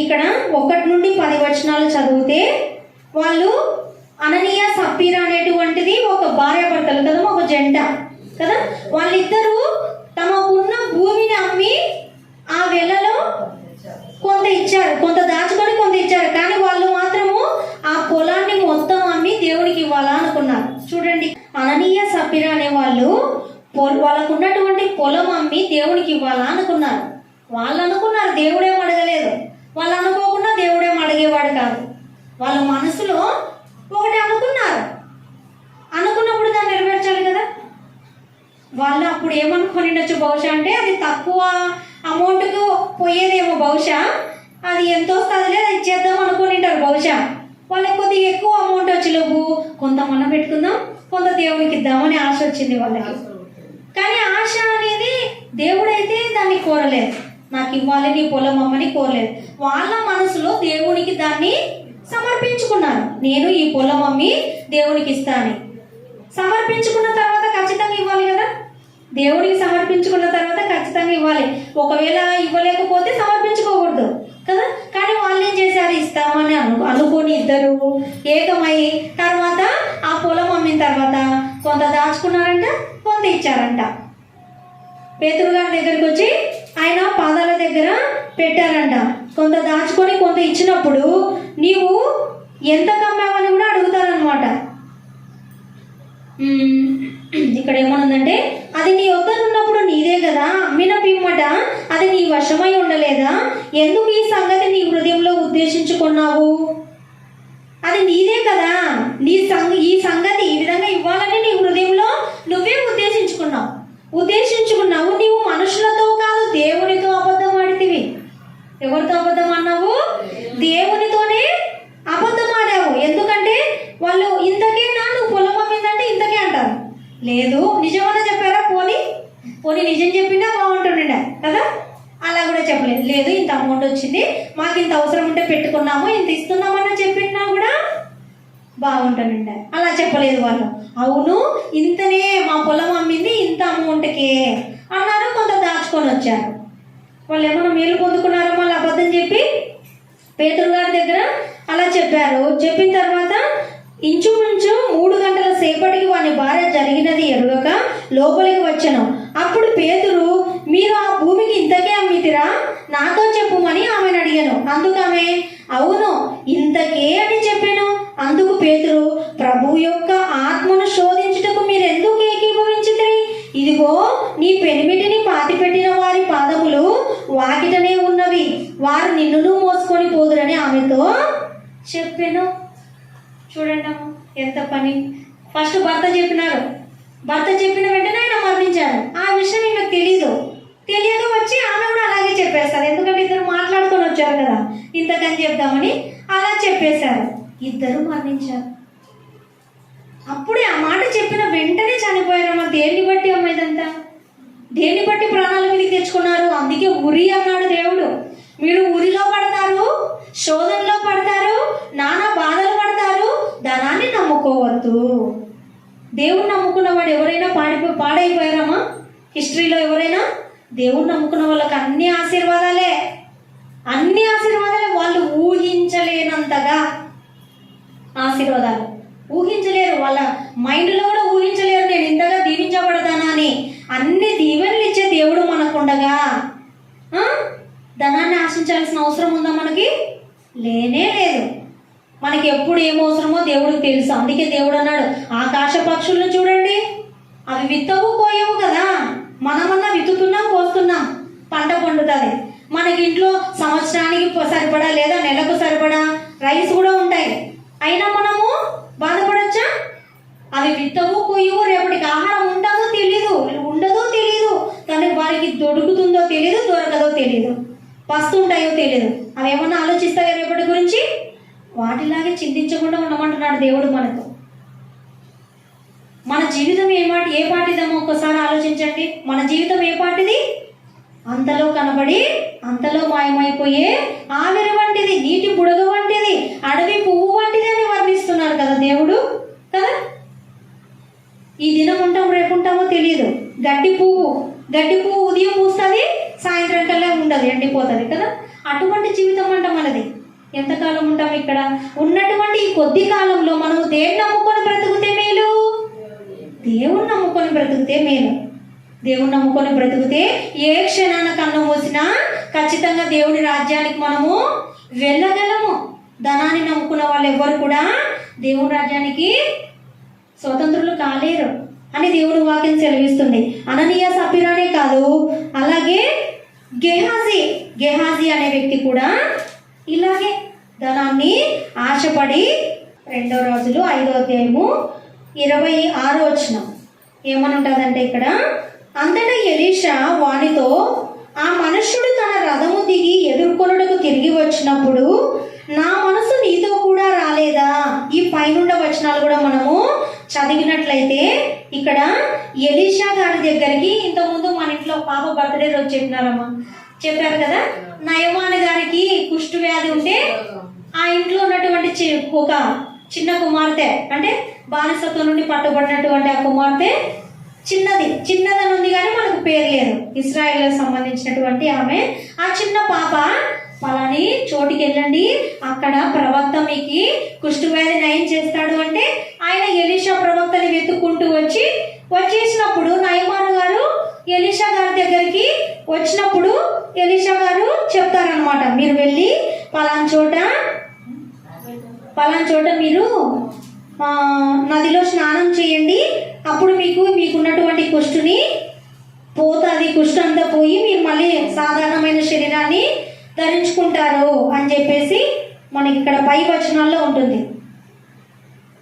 ఇక్కడ 1 నుండి 10 వచనాలు చదివితే వాళ్ళు అననీయ సప్పీరా అనేటువంటిది ఒక భార్యాభర్తలు కదా, ఒక జంట కదా. వాళ్ళిద్దరూ తమకున్న భూమిని అమ్మి ఆ వెలలో కొంత ఇచ్చారు, కొంత దాచుకొని కొంత ఇచ్చారు. కానీ వాళ్ళు మాత్రము ఆ పొలాన్ని మొత్తం అమ్మి దేవునికి ఇవ్వాలా అనుకున్నారు. చూడండి, అననీయ సప్పీరా అనే వాళ్ళు వాళ్ళకు ఉన్నటువంటి పొలం అమ్మి దేవునికి ఇవ్వాలా అనుకున్నారు. వాళ్ళు అనుకున్నారు, దేవుడేం అడగలేదు. వాళ్ళు అనుకోకుండా దేవుడేం అడిగేవాడు కాదు. వాళ్ళ మనసులో ఒకటి అనుకున్నారు. అనుకున్నప్పుడు దాన్ని నెరవేర్చాలి కదా. వాళ్ళు అప్పుడు ఏమనుకొని ఉండొచ్చు బహుశా అంటే అది తక్కువ అమౌంట్కు పోయేదేమో బహుశా. అది ఎంత వస్తుందిలే అది ఇచ్చేద్దాం అనుకుని ఉంటారు బహుశా. వాళ్ళకి కొద్దిగా ఎక్కువ అమౌంట్ వచ్చేలోపు కొంత మనం పెట్టుకుందాం, కొంత దేవునికి ఇద్దామని ఆశ వచ్చింది వాళ్ళకి. కానీ ఆశ అనేది దేవుడైతే దాన్ని కోరలేదు. నాకు ఇవ్వాలి నీ పొలం అమ్మని కోరలేదు. వాళ్ళ మనసులో దేవునికి దాన్ని సమర్పించుకున్నారు. నేను ఈ పొలం అమ్మి దేవునికి ఇస్తాను. సమర్పించుకున్న తర్వాత ఖచ్చితంగా ఇవ్వాలి కదా. దేవునికి సమర్పించుకున్న తర్వాత ఖచ్చితంగా ఇవ్వాలి. ఒకవేళ ఇవ్వలేకపోతే సమర్పించుకోకూడదు కదా. కానీ వాళ్ళు ఏం చేశారు, ఇస్తామని అనుకొని ఇద్దరు ఏకమై తర్వాత ఆ పొలం అమ్మిన తర్వాత కొంత దాచుకున్నారంట, కొంత ఇచ్చారంట. పేతురు గారి దగ్గరికి వచ్చి ఆయన పాదాల దగ్గర పెట్టారంట. కొంత దాచుకొని కొంత ఇచ్చినప్పుడు నీవు ఎంత కమ్మావని కూడా అడుగుతారనమాట. ఇక్కడ ఏమనుందంటే, అది నీ వద్ద ఉన్నప్పుడు నీదే కదా, అమ్మిన పిమ్మట అది నీ వశమై ఉండలేదా? ఎందుకు ఈ సంగతి నీ హృదయంలో ఉద్దేశించుకున్నావు? అది నీదే కదా, ఈ సంగతి ఈ విధంగా ఇవ్వాలని నీ హృదయంలో నువ్వే ఉద్దేశించుకున్నావు. నీవు మనుషులతో కాదు దేవునితో అబద్ధం ఆడితివి. ఎవరితో అబద్ధం అన్నావు? దేవునితోనే అబద్ధం ఆడావు. ఎందుకంటే వాళ్ళు ఇంతకేనా నువ్వు పొలం అమ్మిందంటే ఇంతకే అంటారు. లేదు, నిజమన్నా చెప్పారా? పోనీ నిజం చెప్పినా బాగుంటుండే కదా. అలా కూడా చెప్పలేదు. లేదు, ఇంత అమౌంట్ వచ్చింది, మాకు ఇంత అవసరం ఉంటే పెట్టుకున్నాము, ఇంత ఇస్తున్నామని చెప్పినా కూడా బాగుంటుండే. అలా చెప్పలేదు వాళ్ళు. అవును, ఇంతనే మా పొలం అమ్మింది ఇంత అమౌంట్కే అన్నారు. కొంత దాచుకొని వచ్చారు. వాళ్ళు ఏమన్నా మేలు పొందుకున్నారో మళ్ళీ అబద్ధం చెప్పి పేతురు గారి దగ్గర అలా చెప్పారు. చెప్పిన తర్వాత ఇంచుమించు 3 గంటల సేపటికి వాని భార్య జరిగినది ఎరుగక లోపలికి వచ్చాను. అప్పుడు పేతురు, మీరు ఆ భూమికి ఇంతకే అమ్మితిరా? నాతో చెప్పుమని ఆమెను అడిగాను. అందుకు ఆమె, అవును ఇంతకే ప్రభు యొక్క ఆత్మను శోధించుటకు మీరు ఎందుకు ఏకీభవించితిరి? ఇదిగో నీ పెనిమిటిని పాతిపెట్టిన వారి పాదములు వాకిటనే ఉన్నవి, వారు నిన్నును మోసుకొని పోదురని ఆమెతో చెప్పాను. చూడండి ఎంత పని. ఫస్ట్ భర్త చెప్పినారు, భర్త చెప్పిన వెంటనే ఆయన మరణించారు. ఆ విషయం ఈమెకు తెలియక వచ్చి ఆమె కూడా అలాగే చెప్పేస్తారు. ఎందుకంటే ఇద్దరు మాట్లాడుకొని వచ్చారు కదా, ఇంతకని చెప్దామని అలా చెప్పేశారు. ఇద్దరు మరణించారు. అప్పుడే ఆ మాట చెప్పిన వెంటనే చనిపోయారమ్మ. దేన్ని బట్టి అమ్మ ఇదంతా? దేన్ని బట్టి ప్రాణాల మీదకి తెచ్చుకున్నారు? అందుకే ఉరి అన్నాడు దేవుడు. మీరు ఉరిలో పడతారు, శోధనలో పడతారు, నానా బాధలు పడతారు, ధనాన్ని నమ్ముకోవద్దు. దేవుణ్ణి నమ్ముకున్న వాడు ఎవరైనా పాడైపోయారమ్మా? హిస్టరీలో ఎవరైనా? దేవుణ్ణి నమ్ముకున్న వాళ్ళకి అన్ని ఆశీర్వాదాలే. వాళ్ళు ఊహించలేనంతగా ఆశీర్వాదాలు ఊహించలేరు. వాళ్ళ మైండ్లో కూడా ఊహించలేరు నేను ఇంతగా దీవించబడతానా అని. అన్ని దీవెనలు ఇచ్చే దేవుడు మనకుండగా ధనాన్ని ఆశించాల్సిన అవసరం ఉందా మనకి? లేనే లేదు. మనకి ఎప్పుడు ఏం అవసరమో దేవుడికి తెలుసు. అందుకే దేవుడు అన్నాడు, ఆకాశ పక్షులను చూడండి, అవి విత్తవు కోయవు కదా, మనమన్నా విత్తుతున్నాం, కోస్తున్నాం, పంట పండుతుంది. మనకి ఇంట్లో సంవత్సరానికి సరిపడా లేదా నెలకు సరిపడా రైస్ కూడా ఉంటాయి. అయినా మనము బాధపడచ్చా? అవి విత్తవు కొయ్యవు, రేపటికి ఆహారం ఉంటుందో తెలీదు, ఉండదో తెలీదు, కానీ వారికి దొరుకుతుందో తెలీదు, దొరకదో తెలీదు, పస్తుంటాయో తెలీదు. అవి ఏమన్నా ఆలోచిస్తాయో రేపటి గురించి? వాటిలాగే చింతించకుండా ఉండమంటున్నాడు దేవుడు మనకు. మన జీవితం ఏ పాటిదమో ఒక్కసారి ఆలోచించండి. మన జీవితం ఏ పాటిది? అంతలో కనబడి అంతలో మాయమైపోయే ఆవిరి వంటిది, నీటి బుడగ వంటిది, అడవి పువ్వు వంటిది అని వర్ణిస్తున్నారు కదా దేవుడు కదా. ఈ దినం ఉంటాం, రేపు ఉంటామో తెలియదు. గడ్డి పువ్వు ఉదయం పూస్తుంది, సాయంత్రం కల్లా ఉండదు, ఎండిపోతుంది కదా. అటువంటి జీవితం అంట మనది. ఎంతకాలం ఉంటాం ఇక్కడ? ఉన్నటువంటి ఈ కొద్ది కాలంలో మనం దేన్ని నమ్ముకొని బ్రతుకుతే మేలు? దేవుణ్ణి నమ్ముకొని బ్రతుకుతే మేలు. దేవుణ్ణి నమ్ముకొని బ్రతుకుతే ఏ క్షణాన కన్ను మూసినా ఖచ్చితంగా దేవుని రాజ్యానికి మనము వెళ్ళగలము. ధనాన్ని నమ్ముకున్న వాళ్ళు ఎవ్వరు కూడా దేవుని రాజ్యానికి స్వతంత్రులు కాలేరు అని దేవుని వాక్యం సెలవిస్తుంది. అననీయ సఫీరానే కాదు, అలాగే గెహాజీ అనే వ్యక్తి కూడా ఇలాగే ధనాన్ని ఆశపడి 2 రాజులు 5వ అధ్యాయము 26వ వచనం ఏమని ఉంటుందంటే ఇక్కడ, అంతటా ఎలీషా వానితో, ఆ మనుష్యుడు తన రథము దిగి ఎదుర్కొనుటకు తిరిగి వచ్చినప్పుడు నా మనసు నీతో కూడా రాలేదా? ఈ పైనుండ వచనాలు కూడా మనము చదివినట్లయితే ఇక్కడ ఎలీషా గారి దగ్గరికి ఇంతకుముందు మన ఇంట్లో పాప బర్త్డే రోజు చెప్పారు కదా, నయమాన్ గారికి కుష్టు వ్యాధి ఉంటే ఆ ఇంట్లో ఉన్నటువంటి ఒక చిన్న కుమార్తె, అంటే బానిసత్వం నుండి పట్టుబడినటువంటి ఆ కుమార్తె చిన్నదని ఉంది కానీ మనకు పేరు లేదు, ఇశ్రాయేలుకు సంబంధించినటువంటి ఆమె. ఆ చిన్న పాప, పలాని చోటికి వెళ్ళండి, అక్కడ ప్రవక్త మీకు కుష్ఠవ్యాధి నయం చేస్తాడు అంటే ఆయన ఎలీషా ప్రవక్తని వెతుక్కుంటూ వచ్చేసినప్పుడు నయమాను గారు ఎలీషా గారి దగ్గరికి వచ్చినప్పుడు ఎలీషా గారు చెప్తారనమాట, మీరు వెళ్ళి పలానా చోట మీరు నదిలో స్నానం చేయండి, అప్పుడు మీకున్నటువంటి కుష్టుని పోతుంది, కుష్టు అంతా పోయి మీరు మళ్ళీ సాధారణమైన శరీరాన్ని ధరించుకుంటారు అని చెప్పేసి మనకి ఇక్కడ పై వచనాల్లో ఉంటుంది.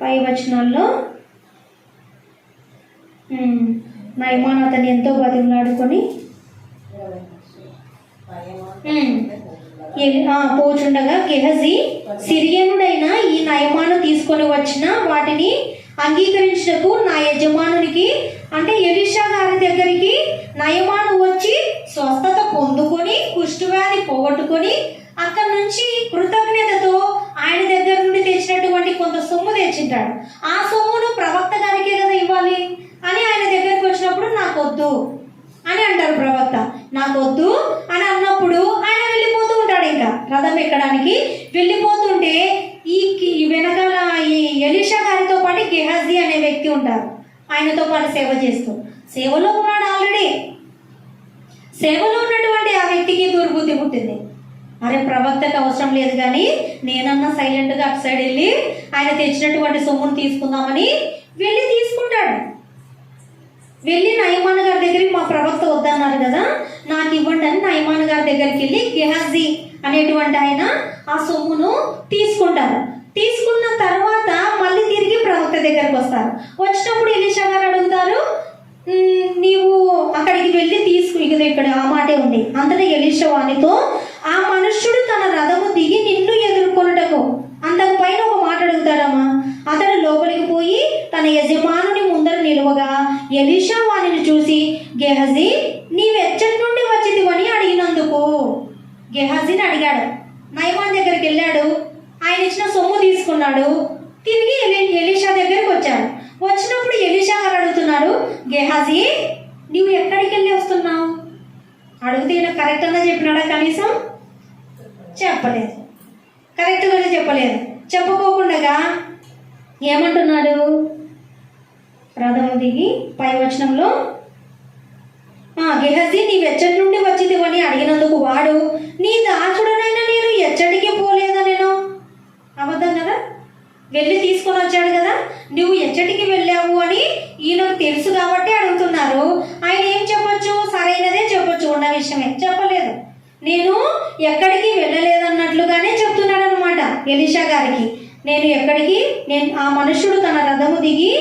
పై వచనాల్లో నయమాన్ అతన్ని ఎంతో బతిమలాడుకొని పోచుండగా గెహజీ సిరియనుడైన ఈ నయమాను తీసుకొని వచ్చిన వాటిని అంగీకరించటకు నా యజమానునికి, అంటే ఎలీషా గారి దగ్గరికి నయమాను వచ్చి స్వస్థత పొందుకొని కుష్ఠవ్యాధి పోగొట్టుకొని అక్కడి నుంచి కృతజ్ఞతతో ఆయన దగ్గర నుండి తెచ్చినటువంటి కొంత సొమ్ము తెచ్చింటాడు. ఆ సొమ్మును ప్రవక్త గారికే కదా ఇవ్వాలి అని ఆయన దగ్గరికి వచ్చినప్పుడు నాకొద్దు అని అంటారు ప్రవక్త. నాకొద్దు అని అన్నప్పుడు ఆయన వెళ్ళిపోతూ ఉంటాడు. ఇంకా రథం ఎక్కడానికి వెళ్ళిపోతుంటే ఈ వెనకాల ఈ ఎలీషా గారితో పాటు గెహాజీ అనే వ్యక్తి ఉంటారు, ఆయనతో పాటు సేవ చేస్తూ. సేవలో ఉన్నాడు ఆల్రెడీ. సేవలో ఉన్నటువంటి ఆ వ్యక్తికి దుర్బుద్ధి పుట్టింది. అరే ప్రవక్తకి అవసరం లేదు కానీ నేనన్నా సైలెంట్గా అటు సైడ్ వెళ్ళి ఆయన తెచ్చినటువంటి సొమ్మును తీసుకుందామని వెళ్ళి తీసుకుంటాడు. వెళ్ళి నయమాన్ గారి దగ్గరికి మా ప్రవక్త వద్దన్నారు కదా, నాకు ఇవ్వండి అని నయమాన్ గారి దగ్గరికి వెళ్ళి గెహాజీ అనేటువంటి ఆయన ఆ సొమ్మును తీసుకుంటారు. తీసుకున్న తర్వాత మళ్ళీ తిరిగి ప్రవక్త దగ్గరకు వస్తారు. వచ్చినప్పుడు ఎలీషా గారు అడుగుతారు, నీవు అక్కడికి వెళ్ళి ఇక్కడ ఆ మాటే ఉంది. అంతటా ఎలీషా వానితో, ఆ మనుష్యుడు తన రథము దిగి నిన్ను ఎదుర్కొనుటకు. అంతకు పైన ఒక మాట అడుగుతాడమ్మా. అతడు లోపలికి పోయి తన యజమానుని ముందర నిలువగా ఎలీషా వానిని చూసి, గెహజీ నీవెచ్చటి నుండి వచ్చితివని అడిగినందుకు. గెహజీని అడిగాడు. నయమాన్ దగ్గరికి వెళ్ళాడు, ఆయన ఇచ్చిన సొమ్ము తీసుకున్నాడు. తిరిగి ఎలీషా దగ్గరికి వచ్చాడు. వచ్చినప్పుడు ఎలీషా గారు అడుగుతున్నాడు, గెహాజీ నువ్వు ఎక్కడికి వెళ్ళి వస్తున్నావు? అడిగితే ఈయన కరెక్ట్ అన్నా చెప్పినాడా? కనీసం చెప్పలేదు. కరెక్ట్గానే చెప్పలేదు. చెప్పుకోకుండా ఏమంటున్నాడు? రథము దిగి పై వచనంలో, గెహజీ నీవు ఎచ్చటి నుండి వచ్చిదివని అడిగినందుకు వాడు, నీ దాసుడనైనా నేను ఎచ్చటికి పోలేదా? నేను అబద్ధం కదా, వెళ్ళి తీసుకొని వచ్చాడు కదా, నువ్వు ఎచ్చటికి వెళ్ళావు అని ఈయనకు తెలుసు కాబట్టి అడుగుతున్నారు. ఆయన ఏం చెప్పొచ్చు? సరైనదే చెప్పొచ్చు, ఉన్న విషయమే. చెప్పలేదు. నేను ఎక్కడికి వెళ్ళలేదన్నట్లుగానే చెప్తున్నాడు అనమాట ఎలీషా గారికి. ఆ మనుషుడు తన రథము దిగి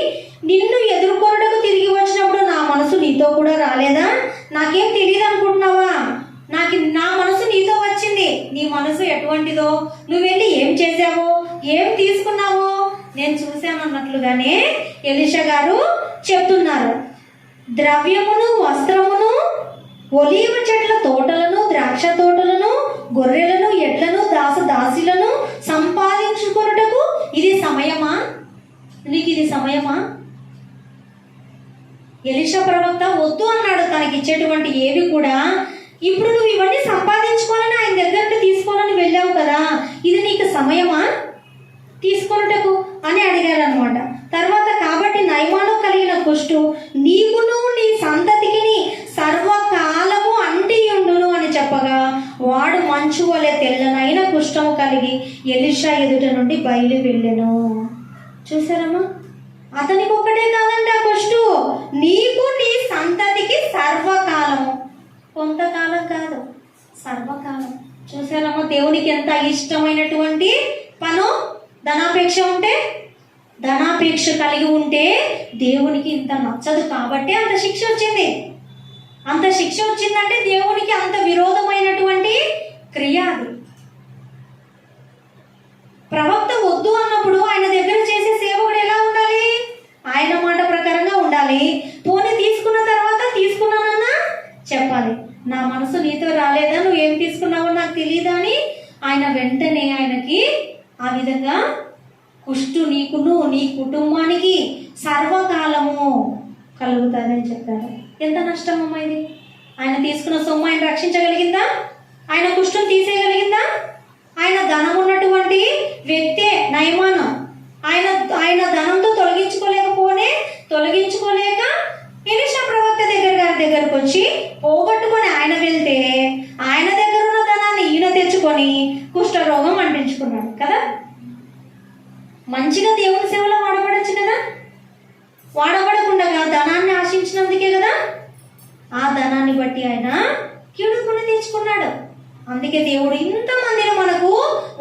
నిన్ను ఎదుర్కొనుటకు తిరిగి వచ్చినప్పుడు నా మనసు నీతో కూడా రాలేదా? నాకేం తెలియదు అనుకుంటున్నావా? నా మనసు నీతో వచ్చింది. నీ మనసు ఎటువంటిదో, నువ్వు వెళ్ళి ఏం చేసావో, ఏం తీసుకున్నావో నేను చూశాను అన్నట్లుగానే ఎలీషా గారు చెప్తున్నారు. ద్రవ్యమును, వస్త్రమును, ఒలీవ చెట్ల తోటలను, ద్రాక్ష తోటలను, గొర్రెలను, ఎడ్లను, దాసులను సంపాదించుకొనుటకు ఇది సమయమా? నీకు ఇది సమయమా? ఎలీషా ప్రవక్త వద్దు అన్నాడు. తనకి ఇచ్చేటువంటి ఏవి కూడా, ఇప్పుడు నువ్వు ఇవన్నీ సంపాదించుకోవాలని ఆయన దగ్గర తీసుకోవాలని వెళ్ళావు కదా, ఇది నీకు సమయమా తీసుకొనుటకు అని అడిగాడు అనమాట. తర్వాత కాబట్టి నయమాను కలిగిన కుష్టు నీకును నీ సంతతికి సర్వకాలము అంటియుండును అని చెప్పగా, వాడు మంచు వలె తెల్లనైన కుష్ఠము కలిగి ఎలీషా ఎదుట నుండి బయలు వెళ్ళెను. చూసారమ్మా, అతనికి ఒక్కటే కాదండి ఆ కుష్టు, నీకు నీ సంతతికి సర్వకాలము, కొంతకాలం కాదు, సర్వకాలం. చూసారమ్మా, దేవునికి ఎంత ఇష్టమైనటువంటి పను. ధనాపేక్ష కలిగి ఉంటే దేవునికి ఇంత నచ్చదు కాబట్టి అంత శిక్ష వచ్చింది. అంత శిక్ష వచ్చిందంటే దేవునికి అంత విరోధమైనటువంటి క్రియ అది. ప్రవక్త వద్దు అన్నప్పుడు ఆయన దగ్గర చేసే సేవకుడు ఎలా ఉండాలి? ఆయన మాట ప్రకారంగా ఉండాలి. పోనీ తీసుకున్న తర్వాత తీసుకున్నానన్నా చెప్పాలి. నా మనసు నీతో రాలేదా, నువ్వు ఏం తీసుకున్నావో నాకు తెలియదా అని ఆయన వెంటనే ఆయనకి ఆ విధంగా కుష్టు నీకును నీ కుటుంబానికి సర్వకాలము కలుగుతుందని చెప్పారు. ఎంత నష్టం అమ్మా ఇది. ఆయన తీసుకున్న సొమ్ము ఆయన రక్షించగలిగిందా? ఆయన కుష్టును తీసేయగలిగిందా? ఆయన ధనం ఉన్నటువంటి వ్యక్తే నయమాను. ఆయన ధనంతో తొలగించుకోలేక ఎలీషా ప్రవక్త దగ్గరకు వచ్చి పోగొట్టుకొని ఆయన వెళ్తే ఆయన దగ్గర ఉన్న ధనాన్ని ఈయన తెచ్చుకొని కుష్ఠరోగం అంటించుకున్నాడు కదా. మంచిగా దేవుని సేవలో వాడబడచ్చు కదా. వాడబడకుండా ధనాన్ని ఆశించినందుకే కదా ఆ ధనాన్ని బట్టి ఆయన కీడుకుని తెచ్చుకున్నాడు. అందుకే దేవుడు ఇంతమందిని మనకు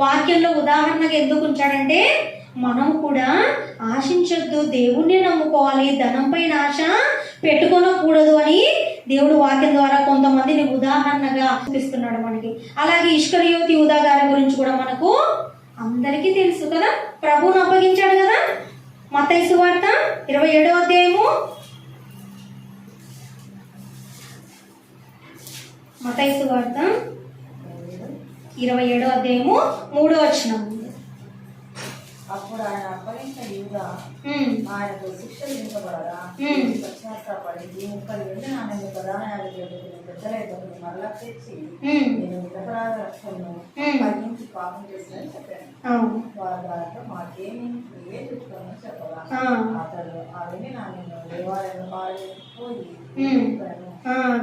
వాక్యంలో ఉదాహరణగా ఎందుకు ఉంచాడంటే, మనం కూడా ఆశించొద్దు, దేవుణ్ణి నమ్ముకోవాలి, ధనం పైన ఆశ పెట్టుకోనకూడదు అని దేవుడు వాక్యం ద్వారా కొంతమందిని ఉదాహరణగా చూపిస్తున్నాడు మనకి. అలాగే ఇష్కరియోతు యూదా గారి గురించి కూడా మనకు అందరికీ తెలుసు కదా. ప్రభువును అప్పగించాడు కదా. మత్తయి సువార్త 27వ అధ్యాయము, మత్తయి సువార్త 27వ అధ్యాయము 3వ వచనం. అప్పుడు ఆయన అప్పగించిన యూదా ఆయనకు శిక్ష విధించబడగా పశ్చాత్తాపడి 30 వెండి నాణ్యము ప్రధాన యాజకులకు పెద్దలైనప్పుడు మరలా తెచ్చి నేను నిరపరాధ రక్షణను పైనుంచి పాపం చేసిందని చెప్పాను. వారి దాంట్లో మాకేమి నువ్వే చూసుకోమని చెప్పగా అతడు ఆ వెండి నాణ్యము దేవాలయంలో పారిపోయి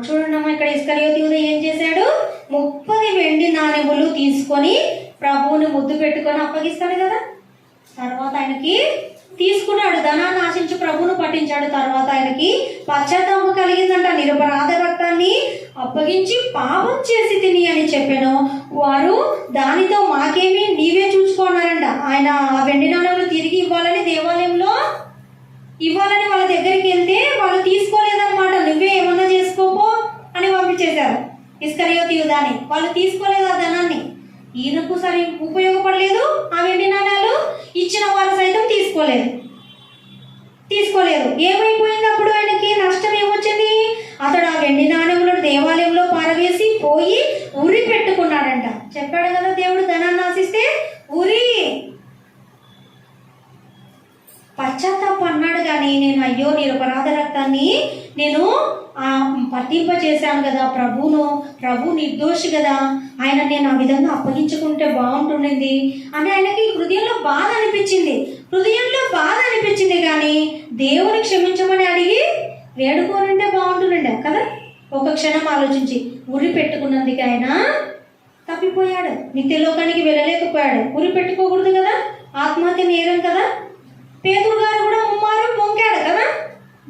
చూడండి ఇక్కడ ఇస్కరియోతు యూదా ఏం చేశాడు? 30 వెండి నాణెములు తీసుకొని ప్రభువుని ముద్దు పెట్టుకొని అప్పగిస్తాడు కదా. తర్వాత ఆయనకి తీసుకున్నాడు, ధనాన్ని ఆశించి ప్రభువును పట్టించాడు. తర్వాత ఆయనకి పశ్చాత్తాపం కలిగిందంట. నిరపరాధ రక్తాన్ని అప్పగించి పాపం చేసి తిని అని చెప్పాను. వారు దానితో మాకేమి, నీవే చూసుకున్నారంట. ఆయన ఆ వెండి నాణెములు తిరిగి ఇవ్వాలని దేవాలయంలో ఇవ్వాలని వాళ్ళ దగ్గరికి వెళ్తే వాళ్ళు తీసుకోలేదన్నమాట. నువ్వే ఏమన్నా చేసుకోపో అని పంపించేశారు ఇస్కరియోతు యూదాని. వాళ్ళు తీసుకోలేదు ఆ ధనాన్ని. ఈయనకు సరి ఉపయోగపడలేదు ఆ వెండి నాణాలు, ఇచ్చిన వాళ్ళు సైతం తీసుకోలేదు. ఏమైపోయింది అప్పుడు? ఆయనకి నష్టం ఏమొచ్చింది? అతడు ఆ వెండి నాణ్యములను దేవాలయంలో పారవేసి పోయి ఉరి పెట్టుకున్నాడంట. చెప్పాడు కదా దేవుడు, ధనాన్ని ఆశిస్తే ఉరి. పశ్చాత్తాపం అన్నాడు కానీ నేను అయ్యో నిరపరాధ రక్తాన్ని నేను పట్టింప చేశాను కదా ప్రభు నిర్దోషి కదా, ఆయన నేను ఆ విధంగా అప్పగించుకుంటే బాగుంటుండింది అని ఆయనకి హృదయంలో బాధ అనిపించింది కానీ దేవుని క్షమించమని అడిగి వేడుకోనంటే బాగుంటుండే కదా. ఒక క్షణం ఆలోచించి ఉరి పెట్టుకున్నందుకు ఆయన తప్పిపోయాడు, నిత్యలోకానికి వెళ్ళలేకపోయాడు. ఉరి పెట్టుకోకూడదు కదా, ఆత్మహత్య నేరం కదా. పేతురు గారు కూడా ముమ్మారు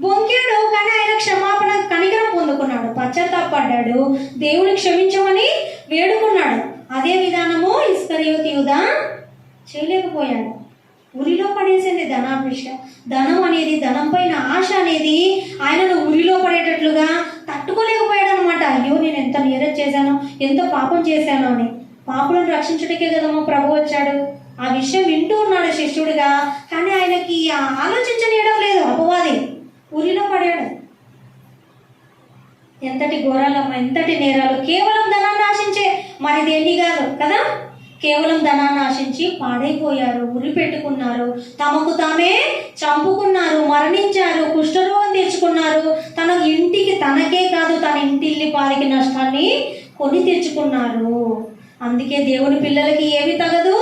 బొంకాడు కానీ ఆయన క్షమాపణ కనికరం పొందుకున్నాడు, పశ్చాత్తాపడ్డాడు, దేవుని క్షమించమని వేడుకున్నాడు. అదే విధానము ఇస్కరియోతు యూదా చేయలేకపోయాడు. ఉరిలో పడేసింది ధనాపేక్ష. ధనం అనేది, ధనం పైన ఆశ అనేది ఆయనను ఉరిలో పడేటట్లుగా తట్టుకోలేకపోయాడు అనమాట. అయ్యో నేను ఎంత నేరం చేశాను, ఎంత పాపం చేశాను అని. పాపులను రక్షించడానికే కదమ్మా ప్రభు వచ్చాడు. ఆ విషయం వింటూ ఉన్నాడు శిష్యుడిగా, కానీ ఆయనకి ఆలోచించనీయడం లేదు. అపవాది ఉరిలో పడాడు. ఎంతటి ఘోరాలమ్మ, ఎంతటి నేరాలు! కేవలం ధనాన్ని ఆశించే, మరి దేన్ని కాదు కదా. కేవలం ధనాన్ని ఆశించి పాడైపోయారు, ఉరి పెట్టుకున్నారు, తమకు తామే చంపుకున్నారు, మరణించారు, కుష్ఠరోగం తెచ్చుకున్నారు. తన ఇంటికి, తనకే కాదు తన ఇంటిల్లి పాలికి నష్టాన్ని కొని తెచ్చుకున్నారు. అందుకే దేవుని పిల్లలకి ఏమి తగదు?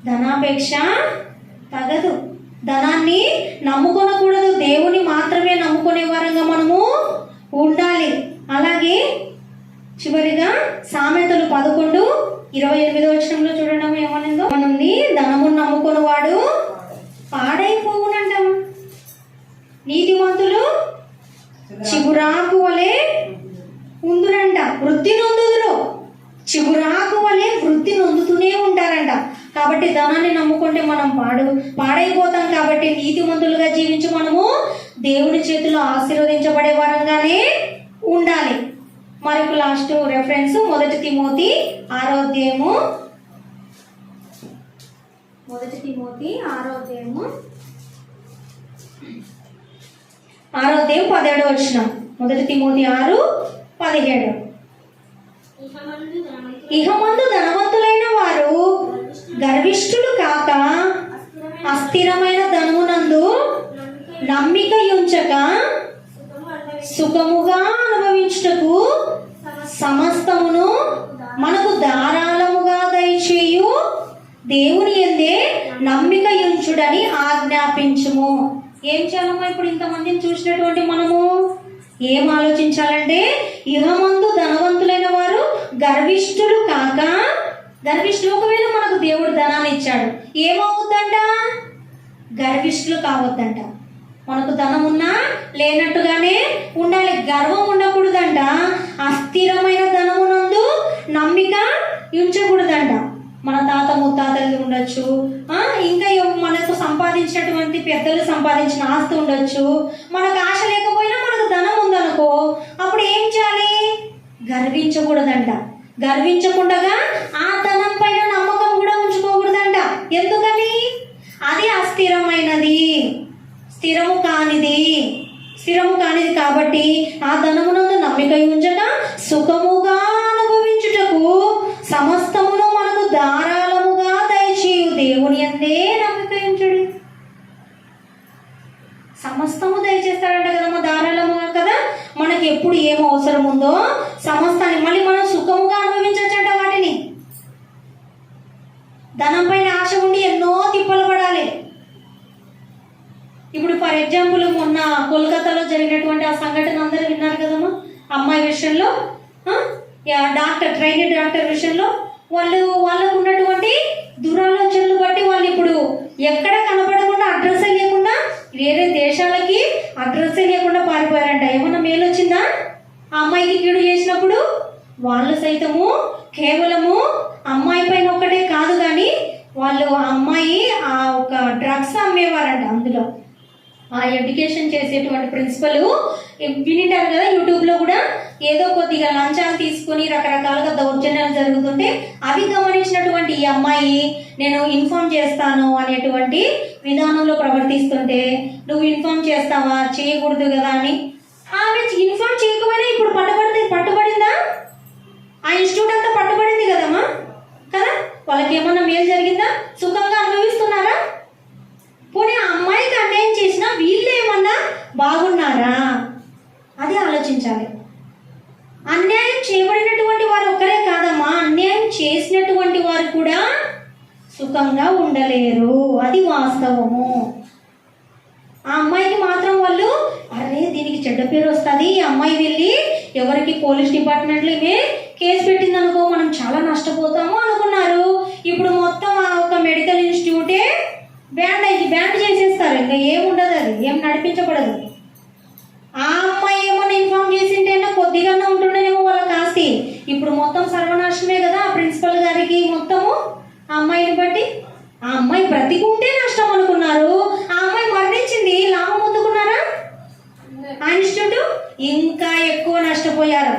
ధనాపేక్ష తగదు. ధనాన్ని నమ్ముకొనకూడదు, దేవుని మాత్రమే నమ్ముకునే వారంగా మనము ఉండాలి. అలాగే చివరిగా సామెతలు 11:28 చూడడం ఏమనుంది? ధనమును నమ్ముకుని వాడు పాడైపోవునంటాం, నీతిమంతులు చిగురాకు వలె ఉందురంట, వృద్ధి నొందుదురు. చిగురాకు వలె వృద్ధి నొందుతూనే ఉంటారంట. కాబట్టి ధనాన్ని నమ్ముకుంటే మనం పాడైపోతాం. కాబట్టి నీతిమంతులుగా జీవించి మనము దేవుని చేతిలో ఆశీర్వదించబడే వారంగానే ఉండాలి. మరొక లాస్ట్ రెఫరెన్స్ 1 తిమోతి 6వ అధ్యాయము 17వ. 1 తిమోతి 6:17. ఇహమందు ధనవంతులైన వారు గర్విష్ఠులు కాక అస్థిరమైన ధనమునందు నమ్మిక ఉంచక సుఖముగా అనుభవించుటకు సమస్తమును మనకు ధారాళముగా దయచేయు దేవుని యందే నమ్మిక ఉంచుడని ఆజ్ఞాపించుము. ఏం చేయాలమ్మా? ఇప్పుడు ఇంతమందిని చూసినటువంటి మనము ఏం ఆలోచించాలంటే, ఇహమందు ధనవంతులైన వారు గర్విష్ఠులు కాక, గర్విష్ఠులు ఒకవేళ మనకు దేవుడు ధనాన్ని ఇచ్చాడు, ఏమవుద్దంట? గర్విష్ఠులు కావద్దంట. మనకు ధనం ఉన్నా లేనట్టుగానే ఉండాలి, గర్వం ఉండకూడదంట. అస్థిరమైన ధనమునందు నమ్మిక ఉంచకూడదంట. మన తాత ముత్తాతలు ఉండొచ్చు, ఇంకా మనకు సంపాదించినటువంటి పెద్దలు సంపాదించిన ఆస్తి ఉండొచ్చు. మనకు ఆశ లేకపోయినా మనకు ధనం ఉందనుకో, అప్పుడు ఏం చేయాలి? గర్వించకూడదంట. గర్వించకుండా ఆ ధనం పైన నమ్మకం కూడా ఉంచుకోకూడదంట. ఎందుకని? అది అస్థిరమైనది, స్థిరము కానిది కాబట్టి ఆ ధనమునందు నమ్మిక ఉంచక సుఖముగా అనుభవించుటకు సమస్తమును మనకు ధారాళముగా దయచేయు దేవుని యందే నమ్మిక ఉంచుడు. సమస్తము దయచేస్తాడంట కదమ్మా, ధారాళముగా కదా. మనకి ఎప్పుడు ఏం అవసరం ఉందో సమస్తాన్ని మళ్ళీ మనం సుఖముగా అనుభవించచ్చంట. వాటిని ధనం పైన ఆశ ఉండి ఎన్నో తిప్పలు పడాలి. ఇప్పుడు ఫర్ ఎగ్జాంపుల్ మొన్న కోల్కతాలో జరిగినటువంటి ఆ సంఘటన అందరూ విన్నారు కదమ్మా. అమ్మాయి విషయంలో ట్రైనర్ డాక్టర్ విషయంలో వాళ్ళకు ఉన్నటువంటి దురాలోచనలు బట్టి వాళ్ళు ఇప్పుడు ఎక్కడ కనపడకుండా అడ్రస్ లేకుండా వేరే దేశాలకి అడ్రస్ లేకుండా పారిపోయారంట. ఏమన్నా మేలు వచ్చిందా ఆ అమ్మాయికి కీడు చేసినప్పుడు? వాళ్ళు సైతము కేవలము అమ్మాయి పైన ఒక్కటే కాదు కానీ వాళ్ళు అమ్మాయి ఆ ఒక డ్రగ్స్ అమ్మేవారంట. అందులో ఆ ఎడ్యుకేషన్ చేసేటువంటి ప్రిన్సిపల్ వినింటారు కదా, యూట్యూబ్లో కూడా ఏదో కొద్దిగా లంచాలు తీసుకొని రకరకాలుగా దౌర్జన్యాలు జరుగుతుంటే అవి గమనించినటువంటి ఈ అమ్మాయి నేను ఇన్ఫార్మ్ చేస్తాను అనేటువంటి విధానంలో ప్రవర్తిస్తుంటే నువ్వు ఇన్ఫార్మ్ చేస్తావా, చేయకూడదు కదా అని ఆమె ఇన్ఫార్మ్ చేయకపోయినా ఇప్పుడు పట్టుబడిందా? ఆ ఇన్స్టిట్యూట్ అంతా పట్టుబడింది కదమ్మా కదా. వాళ్ళకి ఏమన్నా మేలు జరిగిందా? సుఖంగా అనుభవిస్తున్నారా? పోనీ ఆ అమ్మాయికి అన్యాయం చేసినా వీళ్ళు ఏమన్నా బాగున్నారా? అది ఆలోచించాలి. అన్యాయం చేయబడినటువంటి వారు ఒక్కరే కాదమ్మా, అన్యాయం చేసినటువంటి వారు కూడా సుఖంగా ఉండలేరు. అది వాస్తవము. ఆ అమ్మాయికి మాత్రం వాళ్ళు అరే దీనికి చెడ్డ పేరు వస్తుంది, ఈ అమ్మాయి వెళ్ళి ఎవరికి పోలీస్ డిపార్ట్మెంట్లో ఇవే కేసు పెట్టింది అనుకో మనం చాలా నష్టపోతాము అనుకున్నారు. ఇప్పుడు మొత్తం ఆ ఒక మెడికల్ ఇన్స్టిట్యూటే బ్యాండ్ చేసేస్తారు. ఇంకా ఏముండదు, అది ఏం నడిపించబడదు. ఆ అమ్మాయి ఏమన్నా ఇన్ఫార్మ్ చేసింటేనా కొద్దిగా ఉంటుండేమో వాళ్ళ ఆస్తి. ఇప్పుడు మొత్తం సర్వనాశనమే కదా ఆ ప్రిన్సిపల్ గారికి మొత్తము ఆ అమ్మాయిని బట్టి. ఆ అమ్మాయి బ్రతికుంటే నష్టం అనుకున్నారు, ఆ అమ్మాయి మరణించింది లాభం పొందుకున్నారా? ఆ ఇన్స్టిట్యూట్ ఇంకా ఎక్కువ నష్టపోయారు.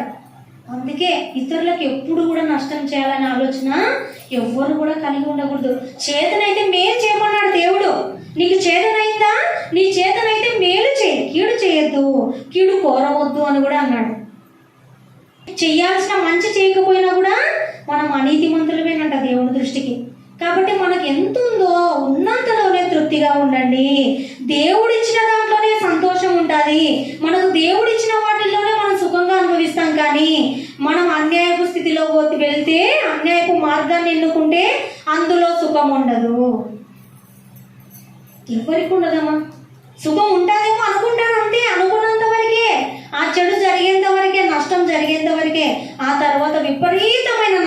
అందుకే ఇతరులకు ఎప్పుడు కూడా నష్టం చేయాలనే ఆలోచన ఎవ్వరు కూడా కలిగి ఉండకూడదు. చేతనైతే మేలు చేయమన్నాడు దేవుడు. నీకు చేతనైందా? నీ చేతనైతే మేలు చేయి, కీడు చేయొద్దు, కీడు కోరవద్దు అని కూడా అన్నాడు. చెయ్యాల్సిన మంచి చేయకపోయినా కూడా మనం అనీతిమంతులమేనంట దేవుడి దృష్టికి. కాబట్టి మనకు ఎంత ఉందో ఉన్నంతలోనే తృప్తిగా ఉండండి. దేవుడిచ్చిన దాంట్లోనే సంతోషం ఉంటుంది. మనకు దేవుడిచ్చిన వాటిల్లోనే మనం సుఖంగా అనుభవిస్తాం. కానీ మనం అన్యాయపు స్థితిలో వెళ్తే, అన్యాయపు మార్గాన్ని ఎన్నుకుంటే అందులో సుఖం ఉండదు. ఎవరికి ఉండదమ్మా? సుఖం ఉంటుందేమో అనుకుంటాను, అంతే. అనుకున్నంత వరకే, ఆ చెడు జరిగేంత వరకే, నష్టం జరిగేంత వరకే. ఆ తర్వాత విపరీతమైన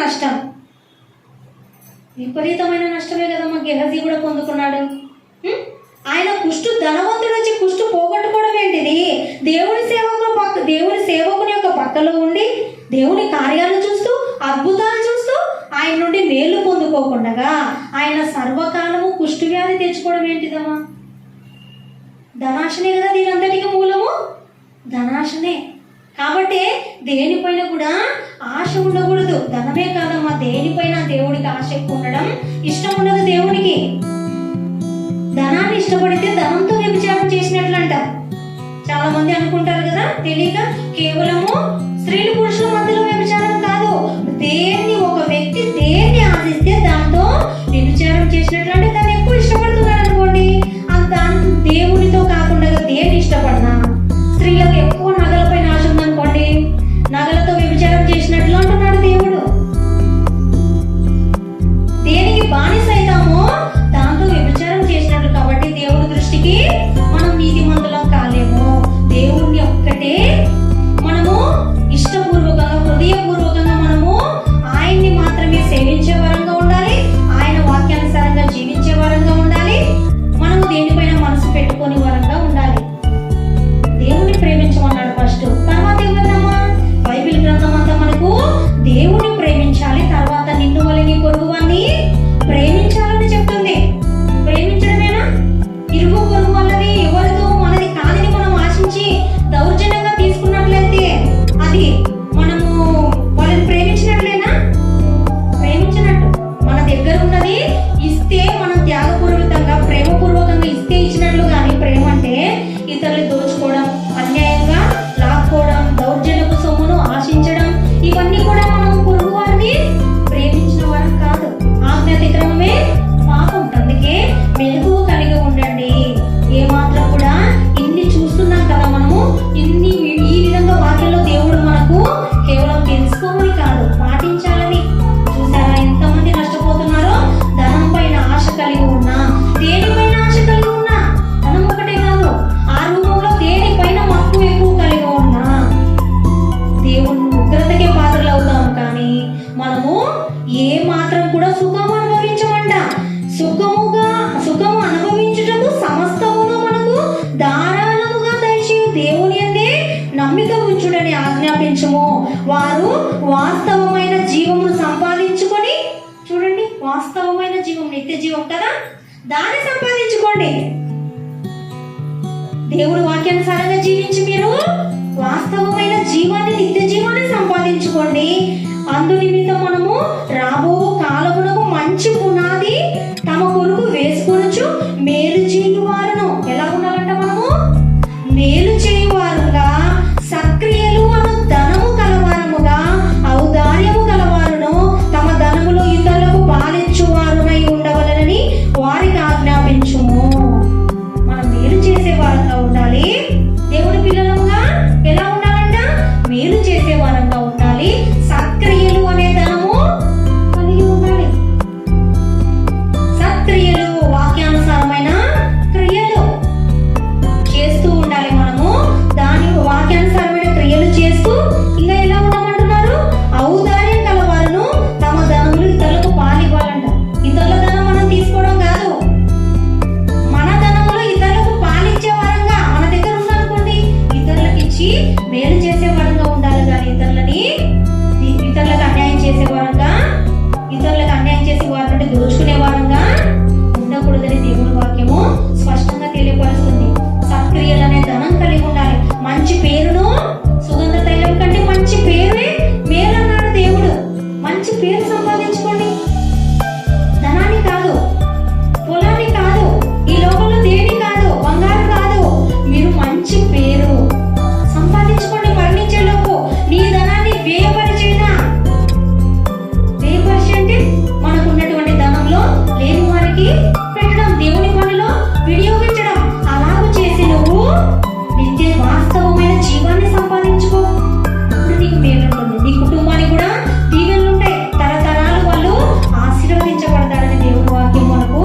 నష్టమే కదమ్మా గెహజీ కూడా పొందుకున్నాడు. ఆయన ధనవంతుడు వచ్చి కుష్టు పోగొట్టుకోవడం ఏంటిది? దేవుని సేవకుని యొక్క పక్కలో ఉండి దేవుని కార్యాలు చూస్తూ అద్భుతాలు చూస్తూ ఆయన నుండి మేలు పొందుకోకుండా ఆయన సర్వకాలము కుష్టు వ్యాధి తెచ్చుకోవడం ఏంటిదమ్మా? ధనాశనే కదా దీనంతటికి మూలము, ధనాశనే. కాబట్టి దేనిపైన కూడా ఆశ ఉండకూడదు. ధనమే కాదమ్మా, దేనిపైన దేవుడికి ఆశ ఎక్కువ ఉండడం ఇష్టం ఉండదు దేవునికి. ధనాన్ని ఇష్టపడితే ధనంతో వ్యభిచారం చేసినట్లంట. చాలా మంది అనుకుంటారు కదా తెలియక, కేవలము స్త్రీలు పురుషుల మధ్యలో వ్యభిచారం కాదు. ఒక వ్యక్తి దేన్ని ఆశిస్తే దాంతో వ్యభిచారం చేసినట్లు. అంటే దాన్ని ఎక్కువ ఇష్టపడుతున్నాడు అనుకోండి, దేవునితో కాకుండా దేన్ని ఇష్టపడినా, స్త్రీలకు ఎక్కువ నగలపైన ఆశ ఉందనుకోండి, నగలతో వ్యభిచారం చేసినట్లు అంటున్నాడు దేవుడు. దేనికి బానిస అవుతామో దాంతో వ్యభిచారం చేసినట్లు. కాబట్టి దేవుడి దృష్టికి మనం నీతిమంతులం కాలేము. దేవుణ్ణి ఒక్కటే మనము ఇష్టపూర్వకంగా, హృదయపూర్వకంగా మనము ఆయన్ని మాత్రమే సేవించే వరంగా ఉండాలి. ఆయన వాక్యానుసారంగా జీవించాలి. సుఖము అనుభవించుటకు సమస్తమును మనకు ధారాళముగా దయచేయు దేవుని యందే నమ్మిక ఉంచుడని ఆజ్ఞాపించుము. వారు వాస్తవమైన జీవమును సంపాదించుకొని, చూడండి, వాస్తవమైన జీవం నిత్య జీవం కదా, దాన్ని సంపాదించుకోండి. దేవుడు వాక్యానుసారంగా జీవించి మీరు వాస్తవమైన జీవాన్ని, నిత్య జీవాన్ని సంపాదించుకోండి. అందు నిమిత్తం మనము రాబో కాలమునకు మంచి పునాది తమ కొరకు వేసుకొనొచ్చు మేలు చేయువారును. ఎలా ఉండాలంట మనము? మేలు చేయువారుగా, సక్రియలు అను ధనము కలవారముగా, ఔదార్యము కలవారును, తమ ధనములో ఇతరులకు పాలిచ్చువారునై ఉండవలనని వారికి ఆజ్ఞాపించుము. మనం మేలు చేసే వారంగా ఉండాలి. దేవుని పిల్లలుగా ఎలా ఉండాలంట? మేలు చేసే వారంగా ఉండాలి. సత్క్రియలు అనే ధనము కలిగి ఉండాలి. సత్క్రియలు, వాక్యానుసారమైన క్రియలు చేస్తూ ఉండాలి. మనము దాని వాక్యానుసారమైన క్రియలు చేస్తూ ఇంకా ఎలా ఉండమంటున్నారు? ఔదార్యం కలవారును, తమ ధనములు ఇతరులకు పాలివ్వాలంట. ఇతరుల ధనం మనం తీసుకోవడం కాదు, మన ధనములు ఇతరులకు పాలిచ్చే వారంగా మన దగ్గర ఉందనుకోండి, ఇతరులకు ఇచ్చి మేలు చేసే వారంగా ఉండాలి. కానీ ఇతరులకు అన్యాయం చేసే వారంగా, ఇతరులకు అన్యాయం చేసే వారి నుండి దోచుకునే వారంగా ఉండకూడదని దేవుని వాక్యము స్పష్టంగా తెలియపరుస్తుంది. సత్క్రియలు అనే ధనం కలిగి ఉండాలి. మంచి పేరును, సుగంధ తైలం కంటే మంచి పేరునే మేలు అన్నాడు దేవుడు. మంచి పేరు సంపాదించుకోండి. ధనాన్ని కాదు, పొలాన్ని కాదు, ఈ లోకంలో దేని కాదు, బంగారు కాదు, మీరు మంచి పేరు సంపాదించుకోండి. మరణించేలోపు నీ ధనాన్ని వ్యయపరిచేనా? వ్యయపరిచి అంటే మనకు ఉన్నటువంటి ధనంలో లేని వారికి పెట్టడం, దేవుని పనిలో వినియోగించడం. అలాగ చేసి నువ్వు నిత్య వాస్తవమైన జీవాన్ని సంపాదించుకో. అప్పుడు నీకు మేలుంటుంది, నీ కుటుంబానికి కూడా దీవెనలు ఉంటాయి. తరతరాలు వాళ్ళు ఆశీర్వదించబడతారని దేవుని వాక్యం మనకు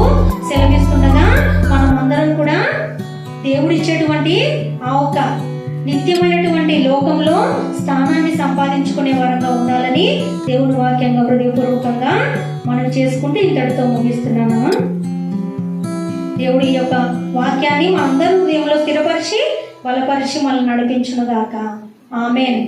సెలవిస్తుండగా, మనం అందరం కూడా దేవుడు ఇచ్చేటువంటి ఆ ఒక్క నిత్యమైనటువంటి లోకంలో స్థానాన్ని సంపాదించుకునే వారంగా ఉండాలని దేవుని వాక్యంగా హృదయపూర్వకంగా మనం చేసుకుంటే ఇంతటితో ముగిస్తున్నాను. దేవుడి ఈ యొక్క వాక్యాన్ని మనందరూ హృదయంలో స్థిరపరిచి బలపరిచి మనల్ని నడిపించును గాక. ఆమేన్.